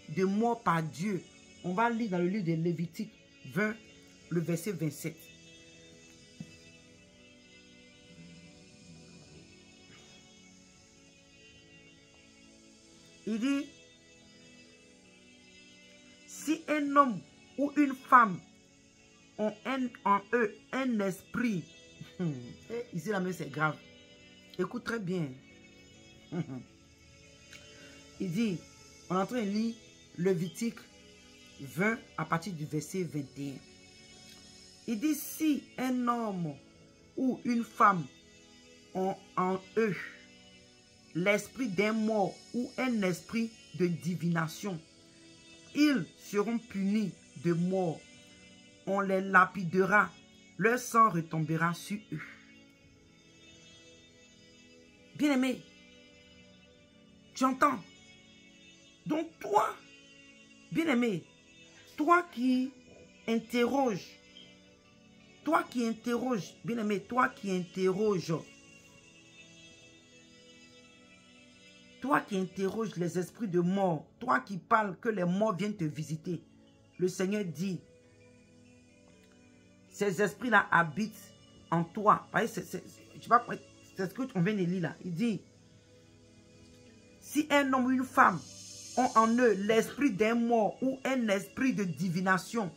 de mort par Dieu. On va lire dans le livre de Lévitique 20, le verset 27. Il dit, si un homme ou une femme ont en eux un esprit, ici la main c'est grave, écoute très bien. Il dit, on est en train de lire Lévitique 20 à partir du verset 21. Il dit, si un homme ou une femme ont en eux l'esprit d'un mort ou un esprit de divination, ils seront punis de mort. On les lapidera, leur sang retombera sur eux. Bien-aimés, Tu entends? Donc toi, bien-aimé, toi qui interroges, bien-aimé, toi qui interroges les esprits de mort, toi qui parles que les morts viennent te visiter, le Seigneur dit, ces esprits-là habitent en toi. C'est ce qu'on vient de lire là. Il dit, si un homme ou une femme ont en eux l'esprit d'un mort ou un esprit de divination,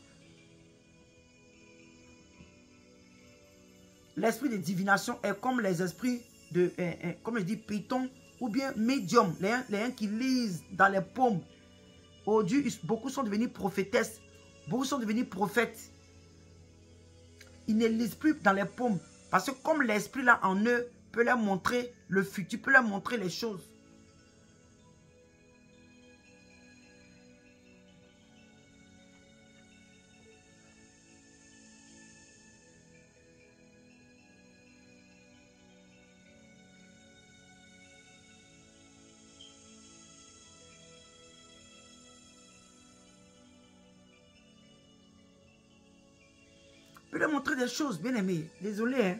l'esprit de divination est comme les esprits de, comme je dis, python ou bien médium, les uns qui lisent dans les paumes. Aujourd'hui, beaucoup sont devenus prophétesses, beaucoup sont devenus prophètes. Ils ne lisent plus dans les paumes. Parce que comme l'esprit là en eux peut leur montrer le futur, peut leur montrer les choses. Peut leur montrer des choses, bien aimé. Désolé, hein.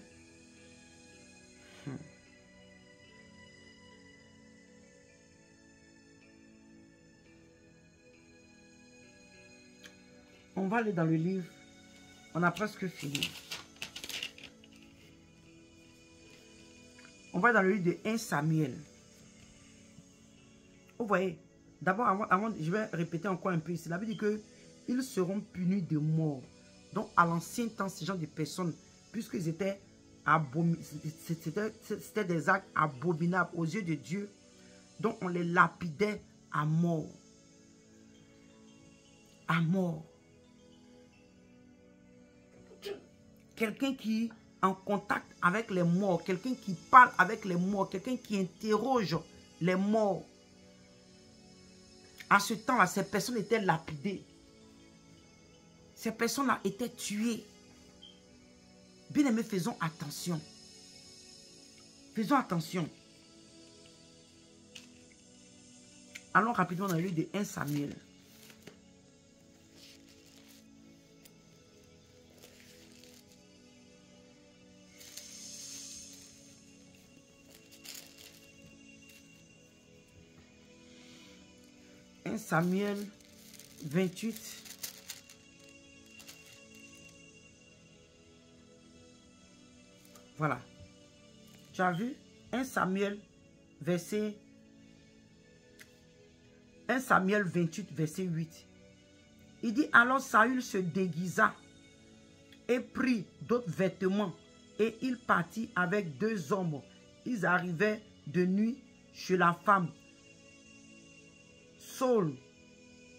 On va aller dans le livre. On a presque fini. On va dans le livre de 1 Samuel. Vous voyez, d'abord, avant, je vais répéter encore un peu ici. La Bible dit que ils seront punis de mort. Donc, à l'ancien temps, ces gens de personnes, puisqu'ils étaient c'était des actes abominables aux yeux de Dieu, donc on les lapidait à mort. À mort. Quelqu'un qui est en contact avec les morts, quelqu'un qui parle avec les morts, quelqu'un qui interroge les morts. À ce temps-là, ces personnes étaient lapidées. Ces personnes-là étaient tuées. Bien aimés, faisons attention. Faisons attention. Allons rapidement dans le livre de 1 Samuel. Samuel 28. Voilà. Tu as vu? 1 Samuel verset 1 Samuel 28 verset 8. Il dit, alors Saül se déguisa et prit d'autres vêtements et il partit avec 2 hommes. Ils arrivaient de nuit chez la femme. Saul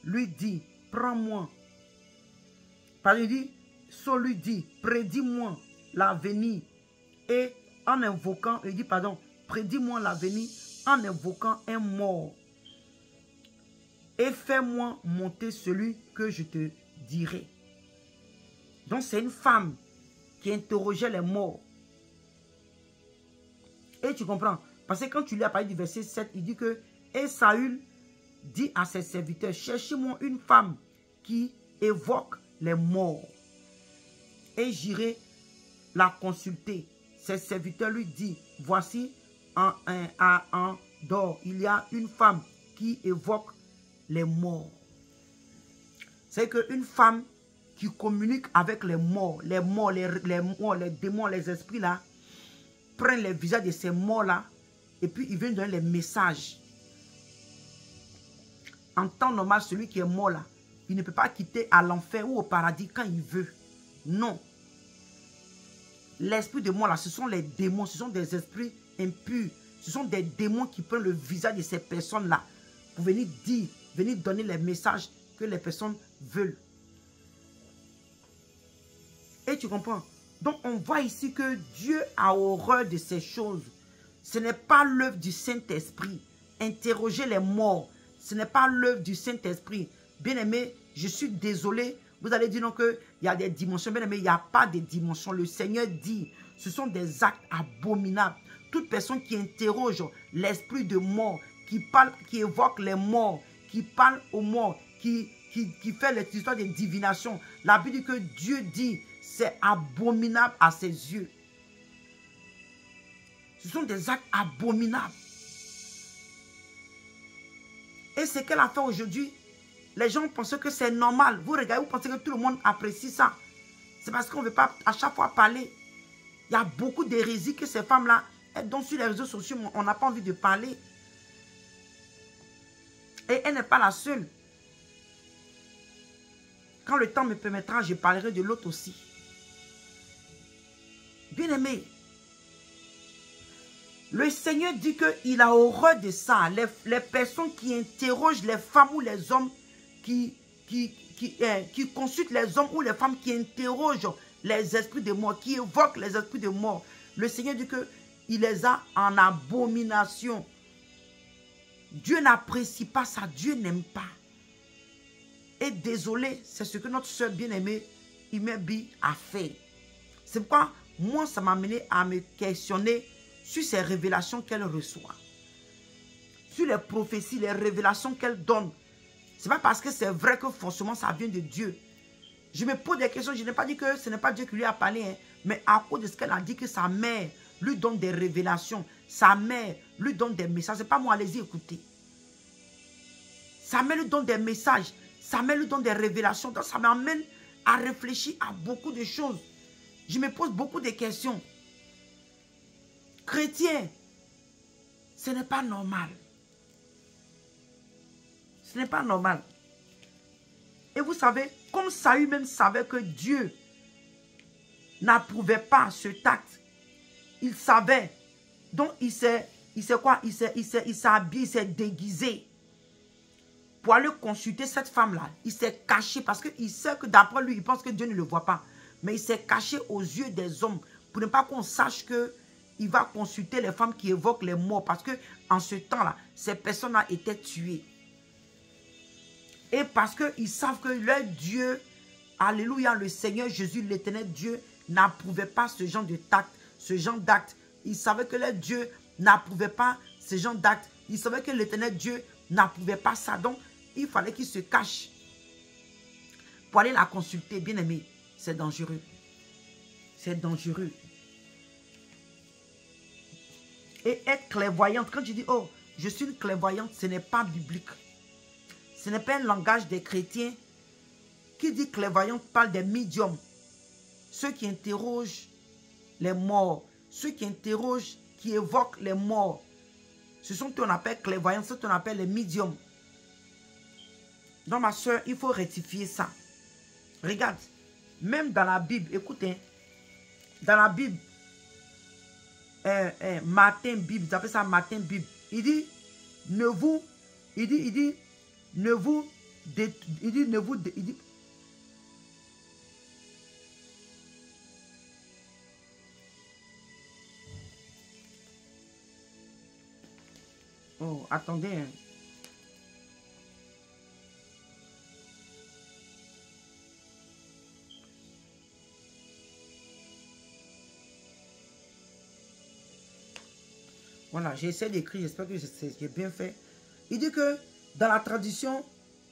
lui dit, prends-moi. Saul lui dit, prédis-moi l'avenir. Et en invoquant, il dit, pardon, prédis-moi l'avenir en invoquant un mort. Et fais-moi monter celui que je te dirai. Donc c'est une femme qui interrogeait les morts. Et tu comprends? Parce que quand tu lis à partir du verset 7, il dit que, et Saül dit à ses serviteurs, cherchez-moi une femme qui évoque les morts. Et j'irai la consulter. Ses serviteurs lui disent, voici en dehors, il y a une femme qui évoque les morts. C'est qu'une femme qui communique avec les morts, les démons, les esprits là, prennent les visages de ces morts là, et puis ils viennent donner les messages. En temps normal, celui qui est mort là, il ne peut pas quitter à l'enfer ou au paradis quand il veut. Non. L'esprit de mort là, ce sont les démons, ce sont des esprits impurs. Ce sont des démons qui prennent le visage de ces personnes là pour venir dire, venir donner les messages que les personnes veulent. Et tu comprends? Donc on voit ici que Dieu a horreur de ces choses. Ce n'est pas l'œuvre du Saint-Esprit. Interroger les morts, ce n'est pas l'œuvre du Saint-Esprit. Bien-aimé, je suis désolé. Vous allez dire non qu'il y a des dimensions. Bien-aimé, il n'y a pas de dimensions. Le Seigneur dit, ce sont des actes abominables. Toute personne qui interroge l'esprit de mort, parle, qui évoque les morts, qui parle aux morts, qui fait les histoires de divination. La Bible dit que Dieu dit, c'est abominable à ses yeux. Ce sont des actes abominables. Et ce qu'elle a fait aujourd'hui, les gens pensent que c'est normal. Vous regardez, vous pensez que tout le monde apprécie ça. C'est parce qu'on ne veut pas à chaque fois parler. Il y a beaucoup d'hérésies que ces femmes-là, elles donnent sur les réseaux sociaux, on n'a pas envie de parler. Et elle n'est pas la seule. Quand le temps me permettra, je parlerai de l'autre aussi. Bien-aimé, le Seigneur dit qu'il a horreur de ça. Les personnes qui interrogent les femmes ou les hommes, qui consultent les hommes ou les femmes qui interrogent les esprits de mort, qui évoquent les esprits de mort. Le Seigneur dit qu'il les a en abomination. Dieu n'apprécie pas ça. Dieu n'aime pas. Et désolé, c'est ce que notre soeur bien-aimée, Imebi, a fait. C'est pourquoi, moi, ça m'a amené à me questionner sur ces révélations qu'elle reçoit. Sur les prophéties, les révélations qu'elle donne. Ce n'est pas parce que c'est vrai que forcément ça vient de Dieu. Je me pose des questions. Je n'ai pas dit que ce n'est pas Dieu qui lui a parlé. Hein, mais à cause de ce qu'elle a dit que sa mère lui donne des révélations. Sa mère lui donne des messages. Ce n'est pas moi, allez-y écouter. Sa mère lui donne des messages. Sa mère lui donne des révélations. Donc ça m'amène à réfléchir à beaucoup de choses. Je me pose beaucoup de questions. Chrétien, ce n'est pas normal. Ce n'est pas normal. Et vous savez, comme Saül même savait que Dieu n'approuvait pas ce acte, il savait. Donc il s'est quoi? Il s'est habillé, il s'est déguisé pour aller consulter cette femme-là. Il s'est caché parce qu'il sait que d'après lui, il pense que Dieu ne le voit pas. Mais il s'est caché aux yeux des hommes pour ne pas qu'on sache qu'il va consulter les femmes qui évoquent les morts. Parce qu'en ce temps-là, ces personnes-là étaient tuées. Et parce qu'ils savent que leur Dieu, alléluia, le Seigneur Jésus, l'éternel Dieu, n'approuvait pas ce genre de acte, ce genre d'acte. Ils savaient que leur Dieu n'approuvait pas ce genre d'acte. Ils savaient que l'éternel Dieu n'approuvait pas ça. Donc, il fallait qu'ils se cachent pour aller la consulter. Bien aimé, c'est dangereux. C'est dangereux. Et être clairvoyante, quand tu dis, oh, je suis une clairvoyante, ce n'est pas biblique. Ce n'est pas un langage des chrétiens. Qui dit clairvoyante parle des médiums. Ceux qui interrogent les morts. Ceux qui interrogent, qui évoquent les morts. Ce sont ce qu'on appelle clairvoyants, ce qu'on appelle les médiums. Donc ma soeur, il faut rectifier ça. Regarde, même dans la Bible, écoutez, dans la Bible, Martin Bible, ils appellent ça Martin Bible. Il dit, oh, attendez. Hein. Voilà, j'ai essayé d'écrire, j'espère que j'ai bien fait. Il dit que dans la tradition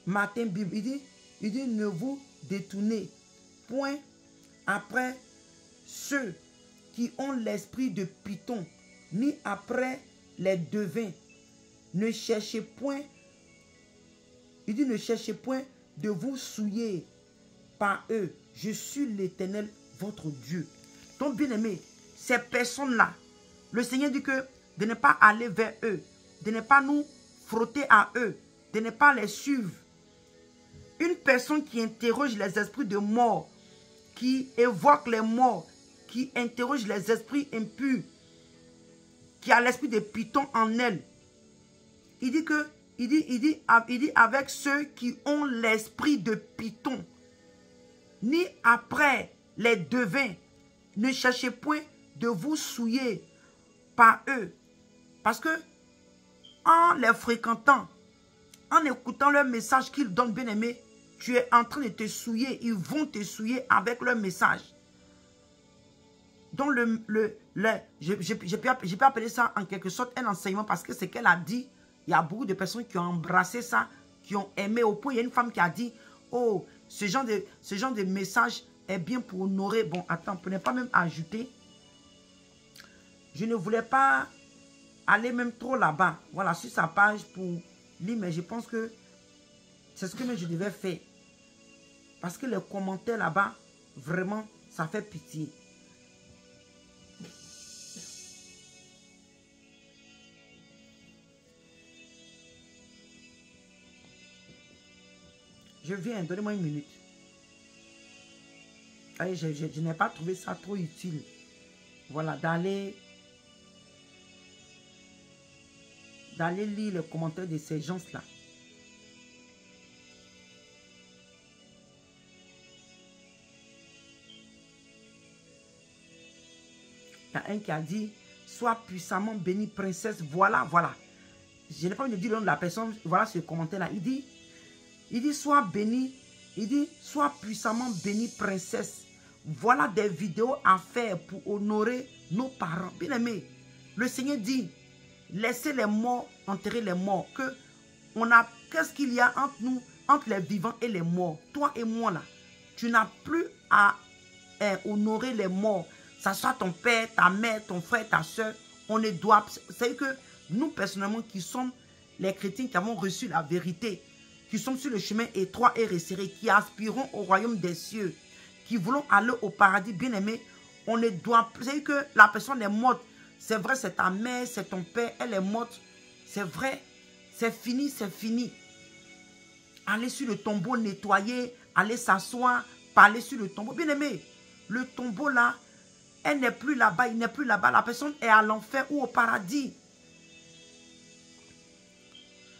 Martin Bible, il dit ne vous détournez point après ceux qui ont l'esprit de Python, ni après les devins. Ne cherchez point, il dit ne cherchez point de vous souiller par eux. Je suis l'Éternel, votre Dieu. Donc bien aimé, ces personnes-là, le Seigneur dit que de ne pas aller vers eux, de ne pas nous frotter à eux, de ne pas les suivre. Une personne qui interroge les esprits de mort, qui évoque les morts, qui interroge les esprits impurs, qui a l'esprit de Python en elle. Il dit avec ceux qui ont l'esprit de Python, ni après les devins, ne cherchez point de vous souiller par eux. Parce que en les fréquentant, en écoutant leur message qu'ils donnent, bien aimé, tu es en train de te souiller. Ils vont te souiller avec leur message. Donc, je peux appeler ça en quelque sorte un enseignement parce que ce qu'elle a dit, Il y a beaucoup de personnes qui ont embrassé ça, qui ont aimé au point. Il y a une femme qui a dit, oh, ce genre de message est bien pour honorer. Bon, attends, pour ne pas même ajouter. Je ne voulais pas aller même trop là-bas. Voilà, sur sa page pour lire, mais je pense que c'est ce que je devais faire. Parce que les commentaires là-bas, vraiment, ça fait pitié. Je viens, donnez-moi une minute. Allez, je n'ai pas trouvé ça trop utile. Voilà, d'aller lire les commentaires de ces gens-là. Il y a un qui a dit, sois puissamment bénie, princesse. Voilà, voilà. Je n'ai pas envie de dire le nom de la personne. Voilà ce commentaire-là. Il dit, sois bénie. Il dit, sois puissamment bénie, princesse. Voilà des vidéos à faire pour honorer nos parents. Bien aimé, le Seigneur dit, laissez les morts enterrer les morts. Qu'est-ce qu'il y a entre nous, entre les vivants et les morts? Toi et moi là, tu n'as plus à honorer les morts. Ça soit ton père, ta mère, ton frère, ta soeur. On ne doit... C'est que nous personnellement qui sommes les chrétiens qui avons reçu la vérité, qui sommes sur le chemin étroit et resserré, qui aspirons au royaume des cieux, qui voulons aller au paradis, bien aimé, on ne doit... C'est que la personne est morte. C'est vrai, c'est ta mère, c'est ton père, elle est morte. C'est vrai, c'est fini, c'est fini. Aller sur le tombeau, nettoyer, aller s'asseoir, parler sur le tombeau. Bien aimé, le tombeau là, elle n'est plus là-bas, il n'est plus là-bas. La personne est à l'enfer ou au paradis.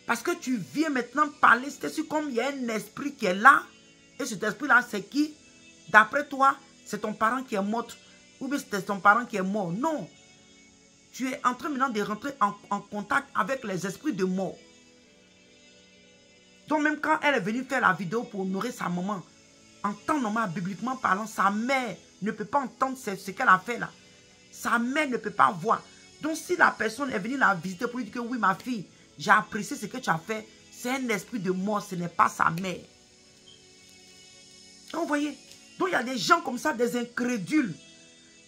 Parce que tu viens maintenant parler, c'est comme il y a un esprit qui est là. Et cet esprit-là, c'est qui? D'après toi, c'est ton parent qui est mort. Ou bien c'est ton parent qui est mort. Non. Tu es en train maintenant de rentrer en contact avec les esprits de mort. Donc même quand elle est venue faire la vidéo pour honorer sa maman, en temps normal, bibliquement parlant, sa mère ne peut pas entendre ce qu'elle a fait là. Sa mère ne peut pas voir. Donc si la personne est venue la visiter pour lui dire que oui ma fille, j'ai apprécié ce que tu as fait, c'est un esprit de mort, ce n'est pas sa mère. Donc vous voyez, donc il y a des gens comme ça, des incrédules,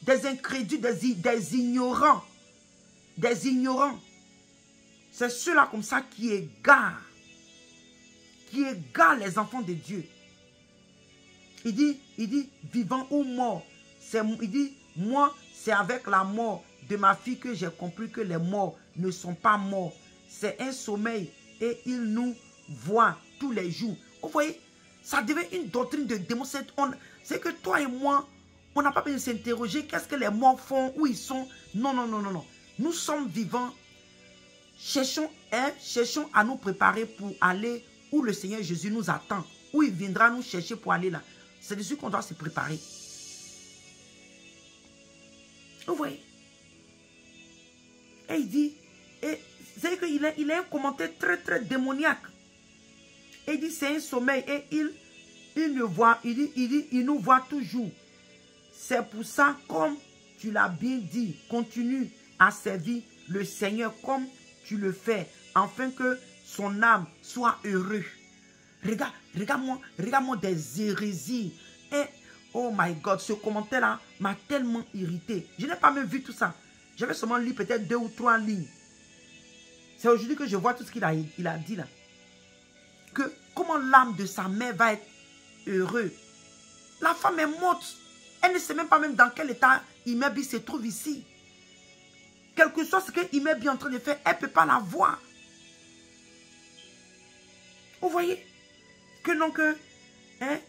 des ignorants. Des ignorants. C'est ceux-là comme ça qui égarent les enfants de Dieu. Il dit, vivant ou mort. Il dit, moi, c'est avec la mort de ma fille que j'ai compris que les morts ne sont pas morts. C'est un sommeil et il nous voit tous les jours. Vous voyez, ça devient une doctrine de démon. C'est que toi et moi, on n'a pas besoin de s'interroger qu'est-ce que les morts font, où ils sont. Non, non, non, non, non. Nous sommes vivants. Cherchons à nous préparer pour aller où le Seigneur Jésus nous attend. Où il viendra nous chercher pour aller là. C'est dessus qu'on doit se préparer. Vous voyez? Et il dit, c'est qu'il a un commentaire très très démoniaque. Et il dit c'est un sommeil et il nous voit, il nous voit toujours. C'est pour ça, comme tu l'as bien dit, continue à servir le Seigneur comme tu le fais, afin que son âme soit heureuse. Regarde-moi des hérésies. Et, oh my God, ce commentaire-là m'a tellement irrité. Je n'ai pas même vu tout ça. J'avais seulement lu peut-être 2 ou 3 lignes. C'est aujourd'hui que je vois tout ce qu'il a dit là. Que comment l'âme de sa mère va être heureuse. La femme est morte. Elle ne sait même pas même dans quel état Imebi se trouve ici. Quel que soit ce que Imebi est en train de faire, elle ne peut pas la voir. Vous voyez? Que donc,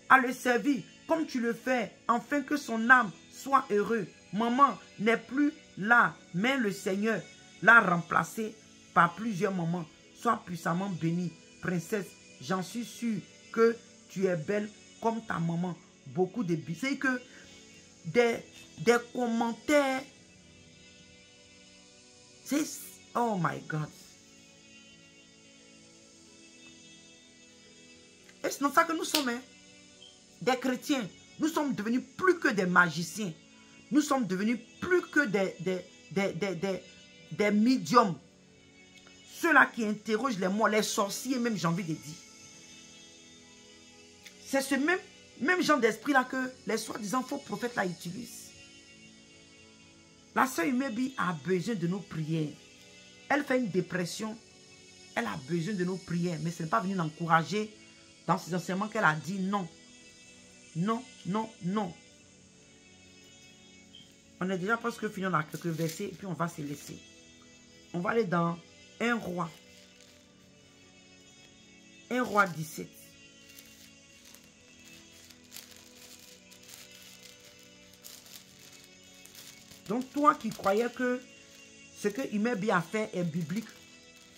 à le servir comme tu le fais, afin que son âme soit heureuse. Maman n'est plus là, mais le Seigneur l'a remplacée par plusieurs mamans. Sois puissamment bénie, princesse. J'en suis sûre que tu es belle comme ta maman. Beaucoup de bisous. C'est que des commentaires. C'est... Oh my God. Et c'est dans ça que nous sommes, hein, des chrétiens. Nous sommes devenus plus que des magiciens. Nous sommes devenus plus que des médiums. ceux-là qui interrogent les morts, les sorciers même, j'ai envie de dire. C'est ce même genre d'esprit-là que les soi-disant faux prophètes-là utilisent. La sœur Imebi a besoin de nos prières. Elle fait une dépression. Elle a besoin de nos prières. Mais ce n'est pas venu l'encourager dans ses enseignements qu'elle a dit non. Non, non, non. On est déjà presque fini, on a quelques versets et puis on va se laisser. On va aller dans 1 roi. 1 roi 17. Donc toi qui croyais que ce que Imebi a fait est biblique,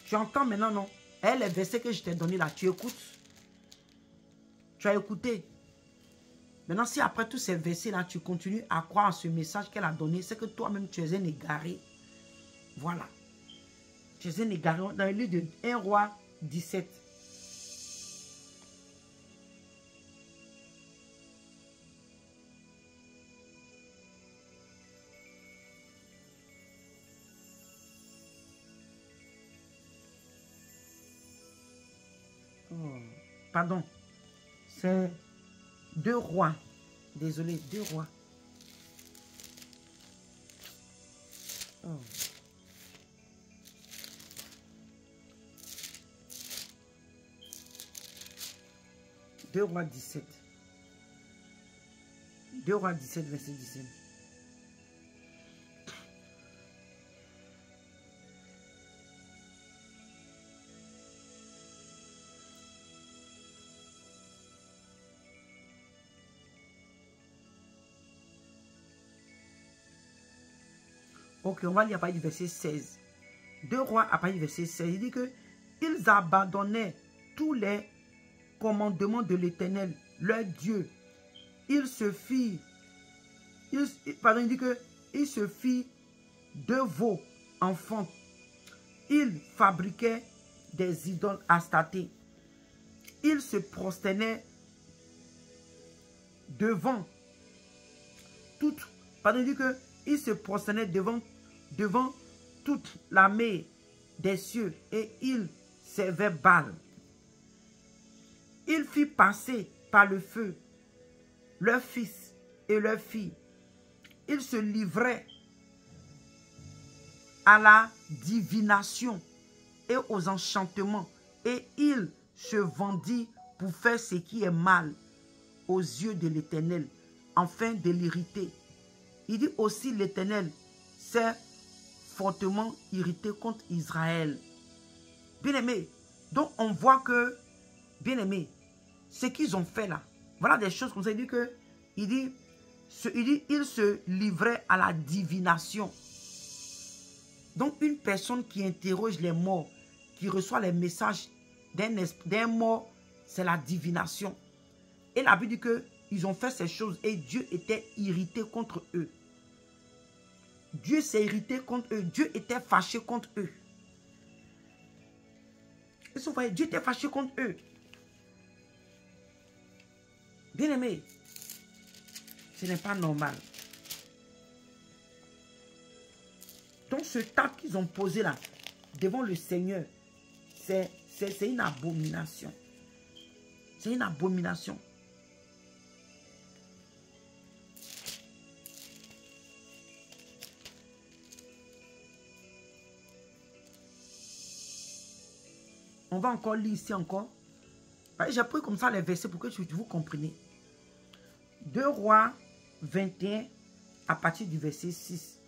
tu entends maintenant, non? Et les versets que je t'ai donnés là, tu écoutes. Tu as écouté. Maintenant, si après tous ces versets-là, tu continues à croire à ce message qu'elle a donné, c'est que toi-même, tu es un égaré. Voilà. Tu es un égaré dans le livre de 1 roi 17. Oh, pardon. C'est 2 rois. Désolé, 2 rois. Oh. Deux rois 17. 2 rois 17, verset 17. Ok, on va lire à partir du verset 16. 2 rois à partir du verset 16. Il dit que ils abandonnaient tous les commandements de l'Éternel, leur Dieu. Il dit que il se fit de veaux enfants. Il fabriquait des idoles Astarté. Il se prosternait devant toute. Il dit que il se prosternait devant toute l'armée des cieux et il servait Baal. Il fit passer par le feu leurs fils et leurs filles. Il se livrait à la divination et aux enchantements et il se vendit pour faire ce qui est mal aux yeux de l'Éternel, afin de l'irriter. Il dit aussi l'Éternel s'est fortement irrité contre Israël. Bien-aimé, donc on voit que, bien-aimé, ce qu'ils ont fait là, voilà des choses comme ça. Il dit il se livrait à la divination. Donc une personne qui interroge les morts, qui reçoit les messages d'un mort, c'est la divination. Et la Bible dit qu'ils ont fait ces choses et Dieu était irrité contre eux. Dieu s'est irrité contre eux. Dieu était fâché contre eux. Et vous voyez, Dieu était fâché contre eux. Bien-aimé, ce n'est pas normal. Donc ce table qu'ils ont posé là, devant le Seigneur, c'est une abomination. C'est une abomination. On va encore lire ici encore. J'ai pris comme ça les versets pour que vous compreniez. 2 Rois 21 à partir du verset 6.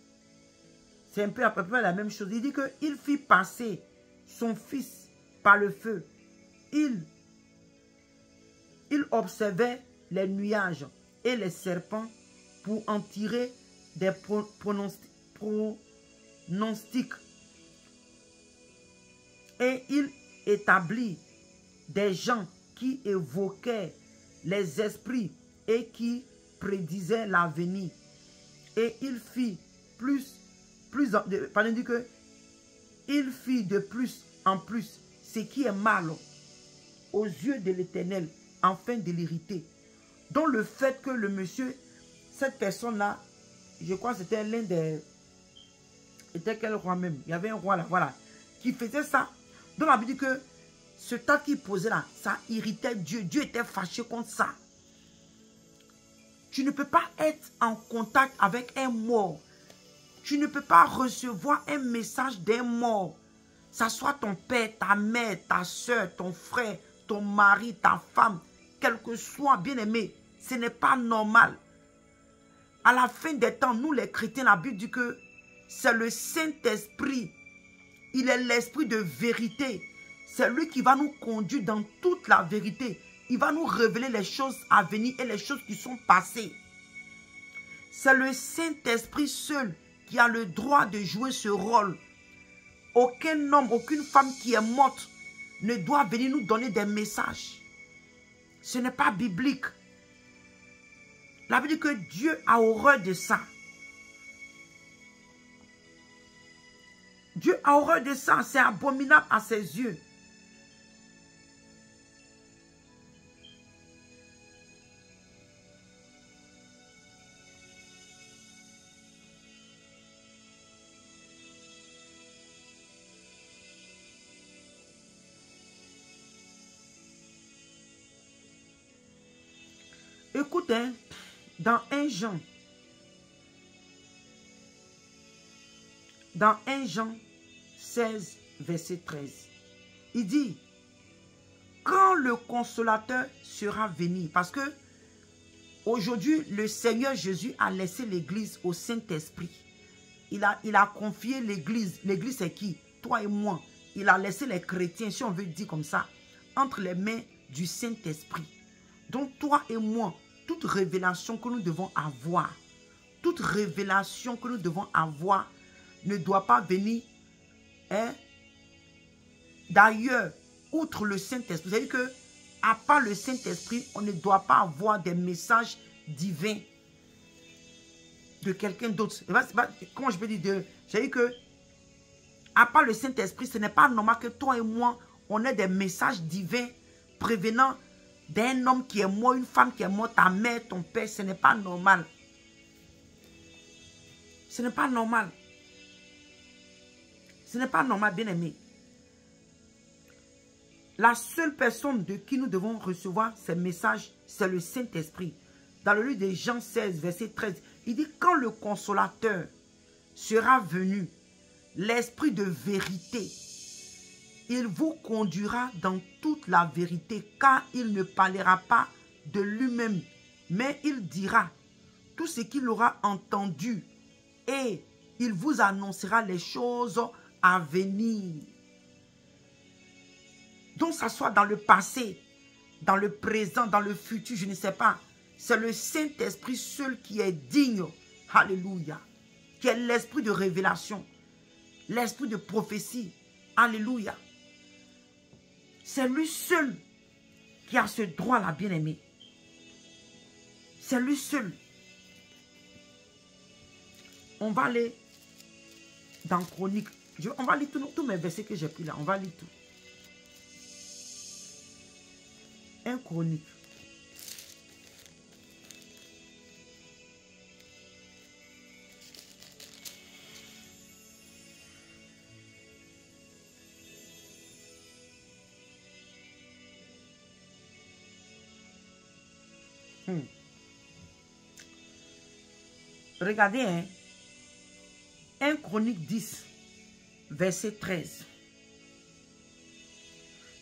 C'est un peu à peu près la même chose. Il dit qu'il fit passer son fils par le feu. Il observait les nuages et les serpents pour en tirer des pronostics. Et il établit des gens qui évoquaient les esprits et qui prédisaient l'avenir. Et il fit il fit de plus en plus ce qui est mal aux yeux de l'Éternel, afin de l'irriter. Donc le fait que le monsieur, cette personne-là, je crois que c'était l'un des... Était quel roi même? Il y avait un roi là, voilà, qui faisait ça Donc la Bible dit que ce tas qu'il posait là, ça irritait Dieu. Dieu était fâché contre ça. Tu ne peux pas être en contact avec un mort. Tu ne peux pas recevoir un message d'un mort. Ça soit ton père, ta mère, ta soeur, ton frère, ton mari, ta femme, quel que soit, bien-aimé. Ce n'est pas normal. À la fin des temps, nous les chrétiens, la Bible dit que c'est le Saint-Esprit. Il est l'esprit de vérité. C'est lui qui va nous conduire dans toute la vérité. Il va nous révéler les choses à venir et les choses qui sont passées. C'est le Saint-Esprit seul qui a le droit de jouer ce rôle. Aucun homme, aucune femme qui est morte ne doit venir nous donner des messages. Ce n'est pas biblique. La Bible dit que Dieu a horreur de ça. Dieu a horreur de ça. C'est abominable à ses yeux. Écoute, hein, dans 1 Jean 16, verset 13, il dit, quand le consolateur sera venu, parce que aujourd'hui, le Seigneur Jésus a laissé l'église au Saint-Esprit. Il a confié l'église. L'église, c'est qui? Toi et moi. Il a laissé les chrétiens, si on veut dire comme ça, entre les mains du Saint-Esprit. Donc, toi et moi, toute révélation que nous devons avoir, toute révélation que nous devons avoir ne doit pas venir d'ailleurs, outre le Saint-Esprit. C'est-à-dire que, à part le Saint-Esprit, on ne doit pas avoir des messages divins de quelqu'un d'autre. Comment je peux dire? C'est-à-dire que, à part le Saint-Esprit, ce n'est pas normal que toi et moi, on ait des messages divins prévenant d'un homme qui est mort, une femme qui est morte, ta mère, ton père. Ce n'est pas normal. Ce n'est pas normal. Ce n'est pas normal, bien-aimé. La seule personne de qui nous devons recevoir ces messages, c'est le Saint-Esprit. Dans le livre de Jean 16, verset 13, il dit, quand le consolateur sera venu, l'esprit de vérité, il vous conduira dans toute la vérité, car il ne parlera pas de lui-même, mais il dira tout ce qu'il aura entendu et il vous annoncera les choses à venir. Donc, ça soit dans le passé, dans le présent, dans le futur, je ne sais pas. C'est le Saint-Esprit seul qui est digne, alléluia, qui est l'esprit de révélation, l'esprit de prophétie, alléluia. C'est lui seul qui a ce droit-là, bien-aimé. C'est lui seul. On va aller dans Chronique. On va lire tous mes versets que j'ai pris là. On va lire tout. 1 Chronique. Regardez, hein. 1 Chronique 10, verset 13.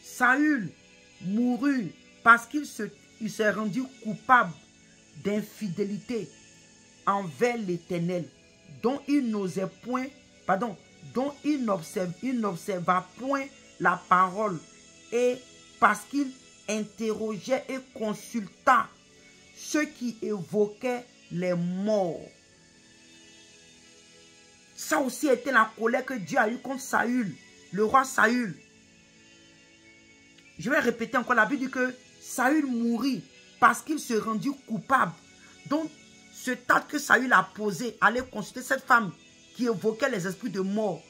Saül mourut parce qu'il s'est rendu coupable d'infidélité envers l'Éternel, dont il n'osait point, dont il n'observa point la parole, et parce qu'il interrogeait et consulta ceux qui évoquaient les morts. Ça aussi était la colère que Dieu a eue contre Saül, le roi Saül. Je vais répéter encore, la Bible dit que Saül mourit parce qu'il se rendit coupable. Donc, ce tas que Saül a posé, aller consulter cette femme qui évoquait les esprits de mort.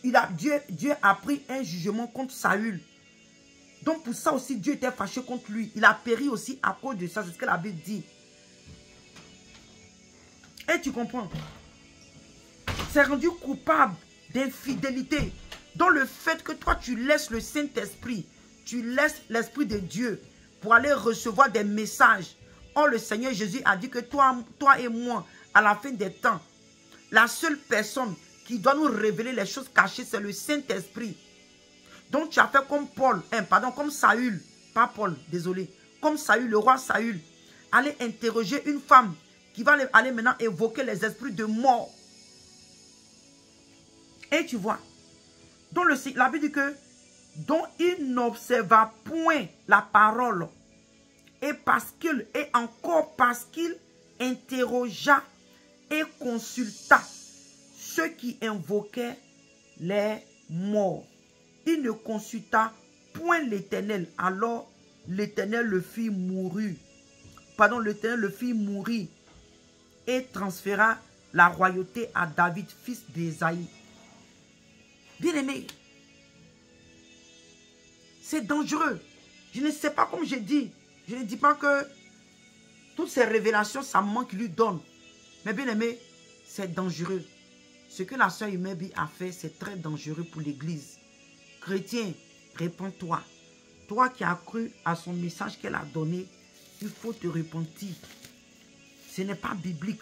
Dieu a pris un jugement contre Saül. Donc, pour ça aussi, Dieu était fâché contre lui. Il a péri aussi à cause de ça. C'est ce que la Bible dit. Et tu comprends? C'est rendu coupable d'infidélité. Dans le fait que toi, tu laisses le Saint-Esprit, tu laisses l'Esprit de Dieu pour aller recevoir des messages. Or, le Seigneur Jésus a dit que toi et moi, à la fin des temps, la seule personne qui doit nous révéler les choses cachées, c'est le Saint-Esprit. Donc, tu as fait comme comme Saül, pas Paul, désolé, comme Saül, le roi Saül, aller interroger une femme qui va aller maintenant évoquer les esprits de mort. Et tu vois, donc la Bible dit que, dont il n'observa point la parole, et encore parce qu'il interrogea et consulta ceux qui invoquaient les morts. Il ne consulta point l'Éternel. Alors l'Éternel le fit mourir. Pardon, l'Éternel le fit mourir et transféra la royauté à David, fils d'Ésaïe. Bien-aimé, c'est dangereux. Je ne sais pas, comme j'ai dit, je ne dis pas que toutes ces révélations, ça manque lui donne. Mais bien aimé, c'est dangereux. Ce que la sœur Imebi a fait, c'est très dangereux pour l'église. Chrétien, réponds-toi. Toi qui as cru à son message qu'elle a donné, il faut te repentir. Ce n'est pas biblique.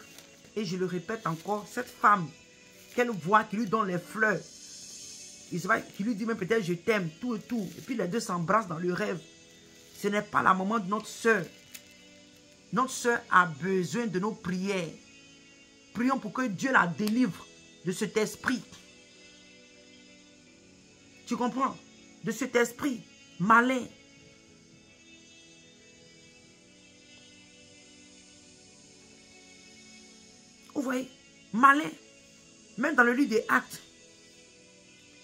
Et je le répète encore, cette femme qu'elle voit, qui lui donne les fleurs, qui lui dit même peut-être je t'aime, tout et tout. Et puis les deux s'embrassent dans le rêve. Ce n'est pas la maman de notre soeur. Notre soeur a besoin de nos prières. Prions pour que Dieu la délivre de cet esprit. Tu comprends? De cet esprit malin. Vous voyez? Malin. Même dans le livre des Actes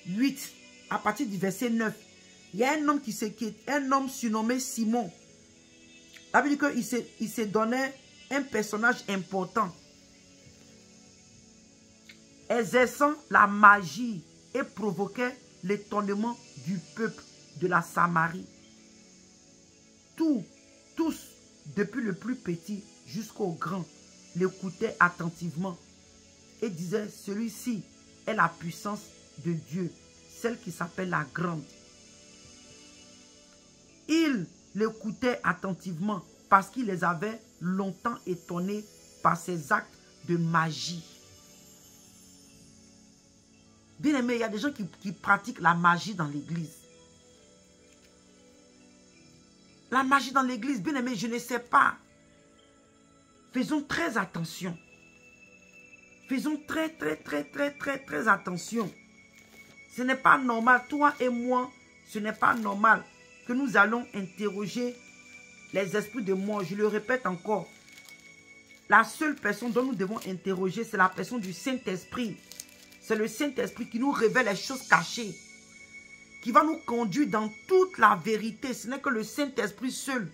8, à partir du verset 9, il y a un homme un homme surnommé Simon. Ça veut dire qu'il s'est donné un personnage important, exerçant la magie et provoquait l'étonnement du peuple de la Samarie. Tous, depuis le plus petit jusqu'au grand, l'écoutaient attentivement et disaient, celui-ci est la puissance de Dieu, celle qui s'appelle la grande. Ils l'écoutaient attentivement parce qu'il les avait longtemps étonnés par ses actes de magie. Bien aimé, il y a des gens qui pratiquent la magie dans l'église. La magie dans l'église, bien aimé, je ne sais pas. Faisons très attention. Faisons très attention. Ce n'est pas normal, toi et moi, ce n'est pas normal que nous allons interroger les esprits de mort. Je le répète encore. La seule personne dont nous devons interroger, c'est la personne du Saint-Esprit. C'est le Saint-Esprit qui nous révèle les choses cachées, qui va nous conduire dans toute la vérité. Ce n'est que le Saint-Esprit seul.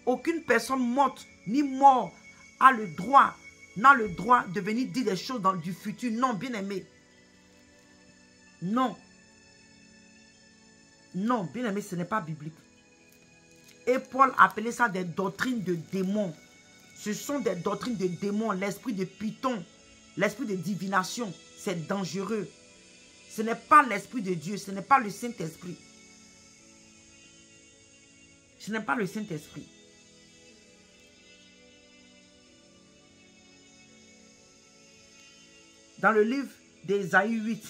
Aucune personne morte ni mort n'a le droit de venir dire des choses du futur. Non, bien aimé. Non. Non, bien aimé, ce n'est pas biblique. Et Paul appelait ça des doctrines de démons. Ce sont des doctrines de démons. L'esprit de Python, l'esprit de divination, c'est dangereux. Ce n'est pas l'esprit de Dieu, ce n'est pas le Saint-Esprit. Ce n'est pas le Saint-Esprit. Dans le livre d'Ésaïe 8,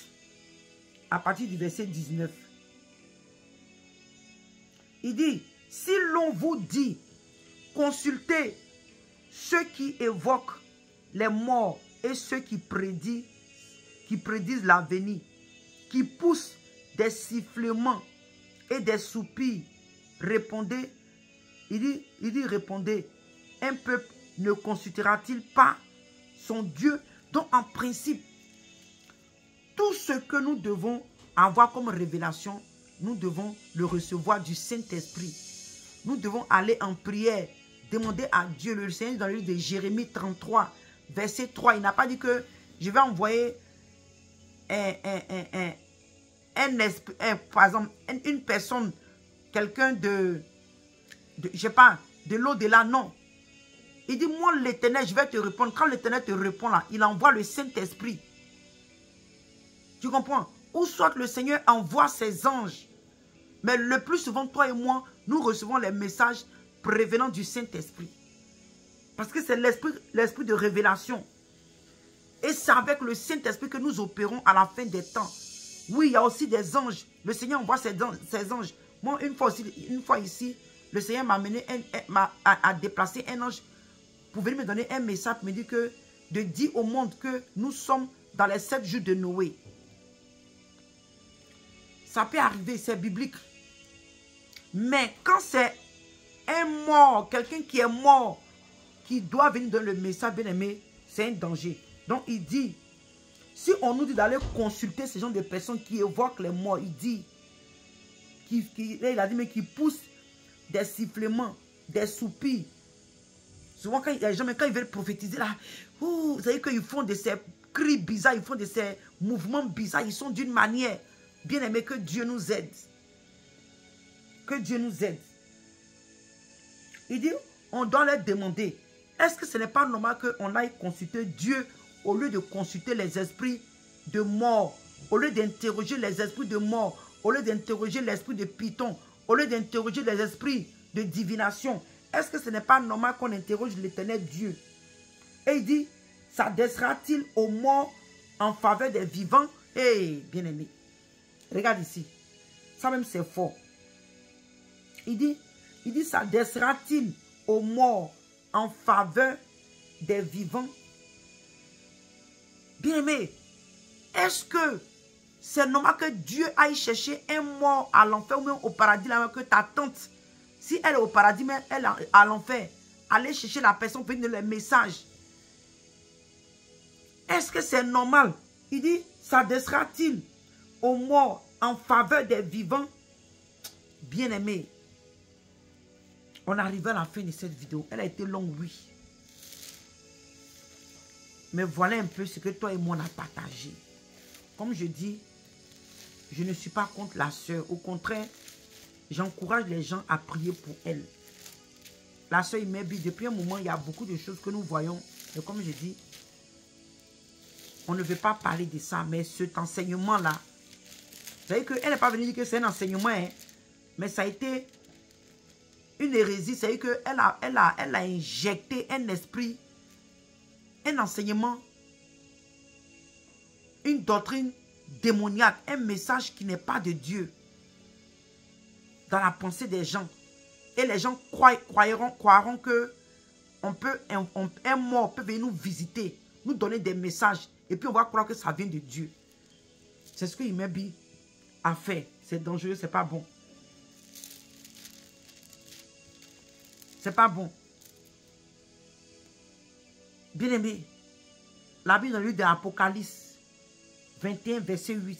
à partir du verset 19, il dit, si l'on vous dit, consultez ceux qui évoquent les morts et ceux qui prédisent l'avenir, qui poussent des sifflements et des soupirs, répondez, il dit répondez, un peuple ne consultera-t-il pas son Dieu? Donc en principe, tout ce que nous devons avoir comme révélation, nous devons le recevoir du Saint-Esprit. Nous devons aller en prière, demander à Dieu. Le Seigneur dans le livre de Jérémie 33, verset 3, il n'a pas dit que je vais envoyer par exemple, une personne, quelqu'un je sais pas, de l'au-delà, non. Il dit, moi l'Éternel, je vais te répondre. Quand l'Éternel te répond là, il envoie le Saint-Esprit. Tu comprends? Ou soit le Seigneur envoie ses anges. Mais le plus souvent, toi et moi, nous recevons les messages prévenant du Saint-Esprit. Parce que c'est l'esprit de révélation. Et c'est avec le Saint-Esprit que nous opérons à la fin des temps. Oui, il y a aussi des anges. Le Seigneur envoie ses anges. Moi, une fois ici, le Seigneur m'a amené à déplacer un ange pour venir me donner un message, me dire que de dire au monde que nous sommes dans les 7 jours de Noé. Ça peut arriver, c'est biblique. Mais quand c'est un mort, quelqu'un qui est mort, qui doit venir donner le message, bien aimé, c'est un danger. Donc il dit, si on nous dit d'aller consulter ces gens de personnes qui évoquent les morts, il dit, il a dit, mais qui poussent des sifflements, des soupirs. Souvent, quand les gens, quand ils veulent prophétiser, là, vous savez qu'ils font de ces cris bizarres, ils font de ces mouvements bizarres, ils sont d'une manière. Bien aimé, que Dieu nous aide. Que Dieu nous aide. Il dit, on doit leur demander, est-ce que ce n'est pas normal qu'on aille consulter Dieu au lieu de consulter les esprits de mort, au lieu d'interroger les esprits de mort, au lieu d'interroger l'esprit de Python, au lieu d'interroger les esprits de divination? Est-ce que ce n'est pas normal qu'on interroge l'Éternel Dieu? Et il dit, s'adressera-t-il aux morts en faveur des vivants? Eh, bien-aimé, regarde ici. Ça même c'est fort. Il dit, s'adressera-t-il aux morts en faveur des vivants? Bien-aimé, est-ce que c'est normal que Dieu aille chercher un mort à l'enfer ou même au paradis, là, que ta tante, si elle est au paradis, mais elle est à l'enfer, aller chercher la personne pour donner le message? Est-ce que c'est normal? Il dit, s'adressera-t-il aux morts en faveur des vivants? Bien-aimé, on arrive à la fin de cette vidéo. Elle a été longue, oui. Mais voilà un peu ce que toi et moi on a partagé. Comme je dis, je ne suis pas contre la sœur. Au contraire, j'encourage les gens à prier pour elle. La sœur Imebi, depuis un moment, il y a beaucoup de choses que nous voyons. Et comme je dis, on ne veut pas parler de ça. Mais cet enseignement-là, vous savez qu'elle n'est pas venue dire que c'est un enseignement, hein, mais ça a été une hérésie. C'est-à-dire qu'elle a injecté un esprit, un enseignement, une doctrine démoniaque, un message qui n'est pas de Dieu dans la pensée des gens. Et les gens croiront que un mort peut venir nous visiter, nous donner des messages, et puis on va croire que ça vient de Dieu. C'est ce que Imebi a fait. C'est dangereux, c'est pas bon. C'est pas bon. Bien-aimé, la Bible dans le livre de l'Apocalypse 21, verset 8,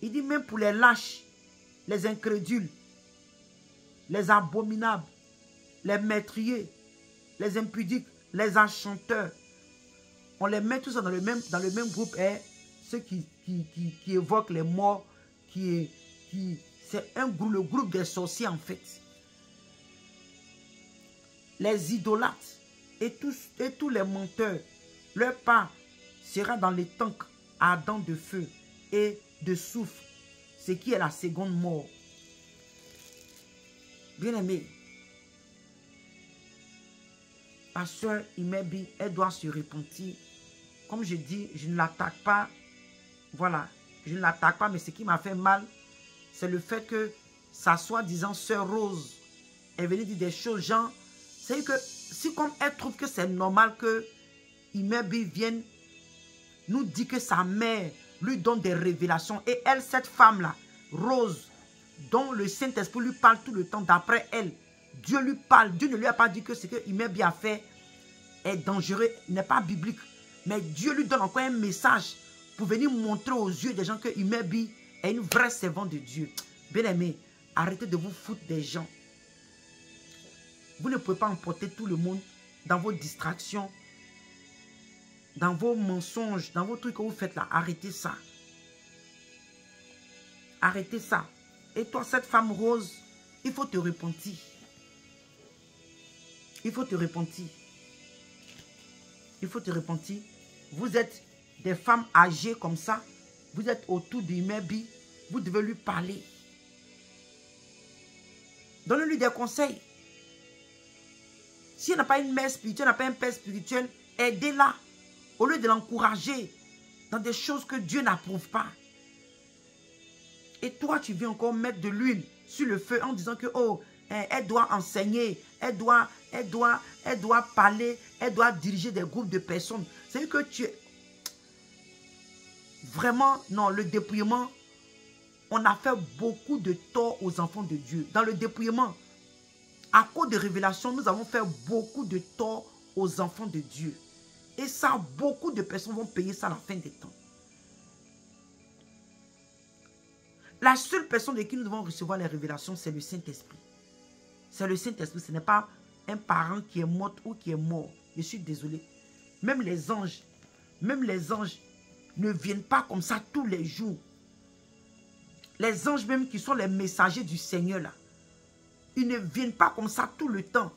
il dit même pour les lâches, les incrédules, les abominables, les meurtriers, les impudiques, les enchanteurs, on les met tous dans le même groupe, et ceux qui évoquent les morts, c'est le groupe des sorciers en fait. Les idolâtres et tous les menteurs, leur part sera dans les tanks ardents de feu et de soufre, ce qui est la seconde mort. Bien-aimé, la soeur Imebi, elle doit se repentir. Comme je dis, je ne l'attaque pas. Voilà, je ne l'attaque pas, mais ce qui m'a fait mal, c'est le fait que sa soi-disant sœur Rose est venue dire des choses, genre, c'est que si comme elle trouve que c'est normal que Imebi vienne nous dire que sa mère lui donne des révélations, et elle, cette femme-là, Rose, dont le Saint-Esprit lui parle tout le temps, d'après elle, Dieu lui parle, Dieu ne lui a pas dit que ce que Imebi a fait est dangereux, n'est pas biblique, mais Dieu lui donne encore un message pour venir montrer aux yeux des gens que Imebi est une vraie servante de Dieu. Bien-aimé, arrêtez de vous foutre des gens. Vous ne pouvez pas emporter tout le monde dans vos distractions, dans vos mensonges, dans vos trucs que vous faites là. Arrêtez ça. Arrêtez ça. Et toi, cette femme Rose, il faut te repentir. Il faut te repentir. Il faut te repentir. Vous êtes des femmes âgées comme ça. vous êtes autour d'Imebi, vous devez lui parler. Donnez-lui des conseils. Si elle n'a pas une mère spirituelle, n'a pas un père spirituel, aidez-la. Au lieu de l'encourager dans des choses que Dieu n'approuve pas. Et toi, tu viens encore mettre de l'huile sur le feu en disant que, oh, elle doit enseigner, elle doit parler, elle doit diriger des groupes de personnes. C'est que tu es... Vraiment, non, le dépouillement, on a fait beaucoup de tort aux enfants de Dieu. Dans le dépouillement, à cause de révélations, nous avons fait beaucoup de tort aux enfants de Dieu. Et ça, beaucoup de personnes vont payer ça à la fin des temps. La seule personne de qui nous devons recevoir les révélations, c'est le Saint-Esprit. C'est le Saint-Esprit, ce n'est pas un parent qui est mort ou qui est mort. Je suis désolé. Même les anges ne viennent pas comme ça tous les jours. Les anges même qui sont les messagers du Seigneur là, ils ne viennent pas comme ça tout le temps.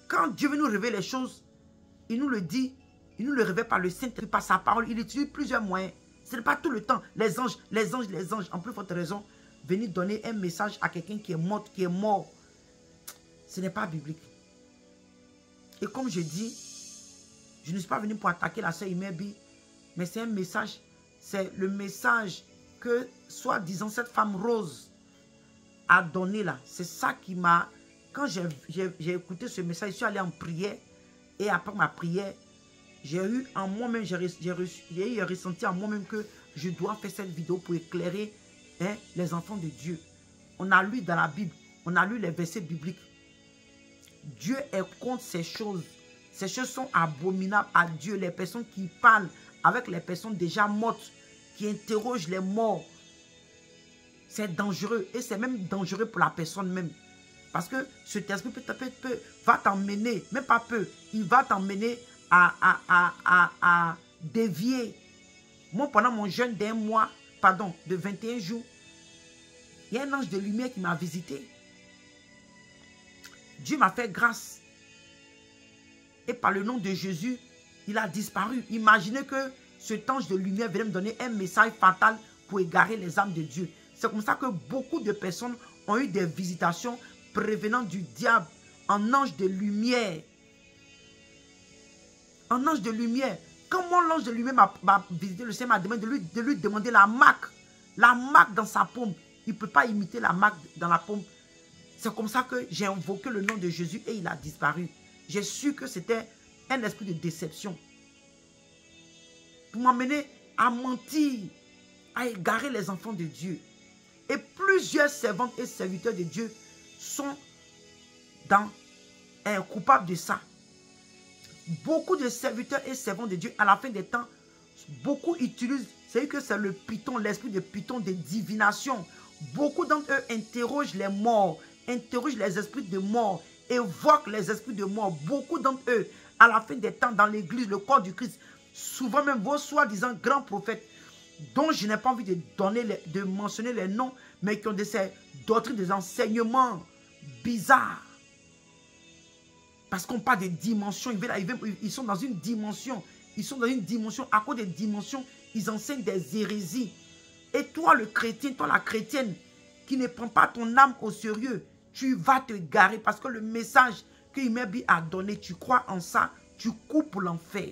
Quand Dieu veut nous révéler les choses, il nous le dit, il nous le révèle par le Saint-Esprit, par sa parole. Il utilise plusieurs moyens. Ce n'est pas tout le temps. Les anges. En plus forte raison, venir donner un message à quelqu'un qui est mort. Ce n'est pas biblique. Et comme je dis, je ne suis pas venu pour attaquer la sœur Imebi, mais c'est un message, c'est le message que, soi-disant, cette femme rose a donné là. C'est ça qui m'a... Quand j'ai écouté ce message, je suis allé en prière. Et après ma prière, j'ai eu en moi-même, j'ai eu ressenti en moi-même que je dois faire cette vidéo pour éclairer les enfants de Dieu. On a lu dans la Bible, on a lu les versets bibliques. Dieu est contre ces choses. Ces choses sont abominables à Dieu. Les personnes qui parlent avec les personnes déjà mortes, qui interrogent les morts, c'est dangereux. Et c'est même dangereux pour la personne même. Parce que cet esprit va t'emmener, même pas peu, il va t'emmener à dévier. Moi, pendant mon jeûne d'un mois, pardon, de 21 jours, il y a un ange de lumière qui m'a visité. Dieu m'a fait grâce. Et par le nom de Jésus, il a disparu. Imaginez que cet ange de lumière venait me donner un message fatal pour égarer les âmes de Dieu. C'est comme ça que beaucoup de personnes ont eu des visitations prévenant du diable en ange de lumière. En ange de lumière. Quand mon ange de lumière m'a visité, le Seigneur m'a demandé de lui demander la marque dans sa paume. Il ne peut pas imiter la marque dans la paume. C'est comme ça que j'ai invoqué le nom de Jésus et il a disparu. J'ai su que c'était un esprit de déception. Pour m'amener à mentir, à égarer les enfants de Dieu. Et plusieurs servantes et serviteurs de Dieu sont coupables de ça. Beaucoup de serviteurs et servantes de Dieu, à la fin des temps, beaucoup utilisent, c'est que c'est le python, l'esprit de python de divination. Beaucoup d'entre eux interrogent les morts, interrogent les esprits de mort, évoquent les esprits de mort. Beaucoup d'entre eux, à la fin des temps, dans l'église, le corps du Christ, souvent même vos soi-disant grands prophètes, dont je n'ai pas envie de mentionner les noms, mais qui ont ces doctrines, des enseignements bizarres. Parce qu'on parle de dimensions, ils sont dans une dimension. Ils sont dans une dimension. À cause des dimensions, ils enseignent des hérésies. Et toi, le chrétien, toi, la chrétienne, qui ne prend pas ton âme au sérieux, tu vas te garer. Parce que le message que Imebi a donné, tu crois en ça, tu coupes l'enfer.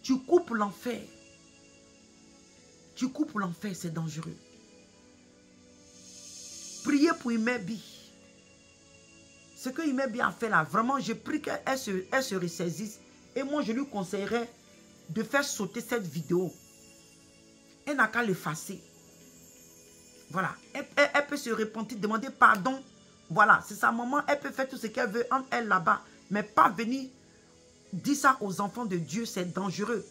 Tu coupes l'enfer. Tu coupes l'enfer, c'est dangereux. Priez pour Imebi. Ce que Imebi a fait là, vraiment, je prie qu'elle se ressaisisse. Et moi, je lui conseillerais de faire sauter cette vidéo. Elle n'a qu'à l'effacer. Voilà. Elle peut se repentir, demander pardon. Voilà, c'est sa maman. Elle peut faire tout ce qu'elle veut entre elle là-bas. Mais pas venir dire ça aux enfants de Dieu, c'est dangereux.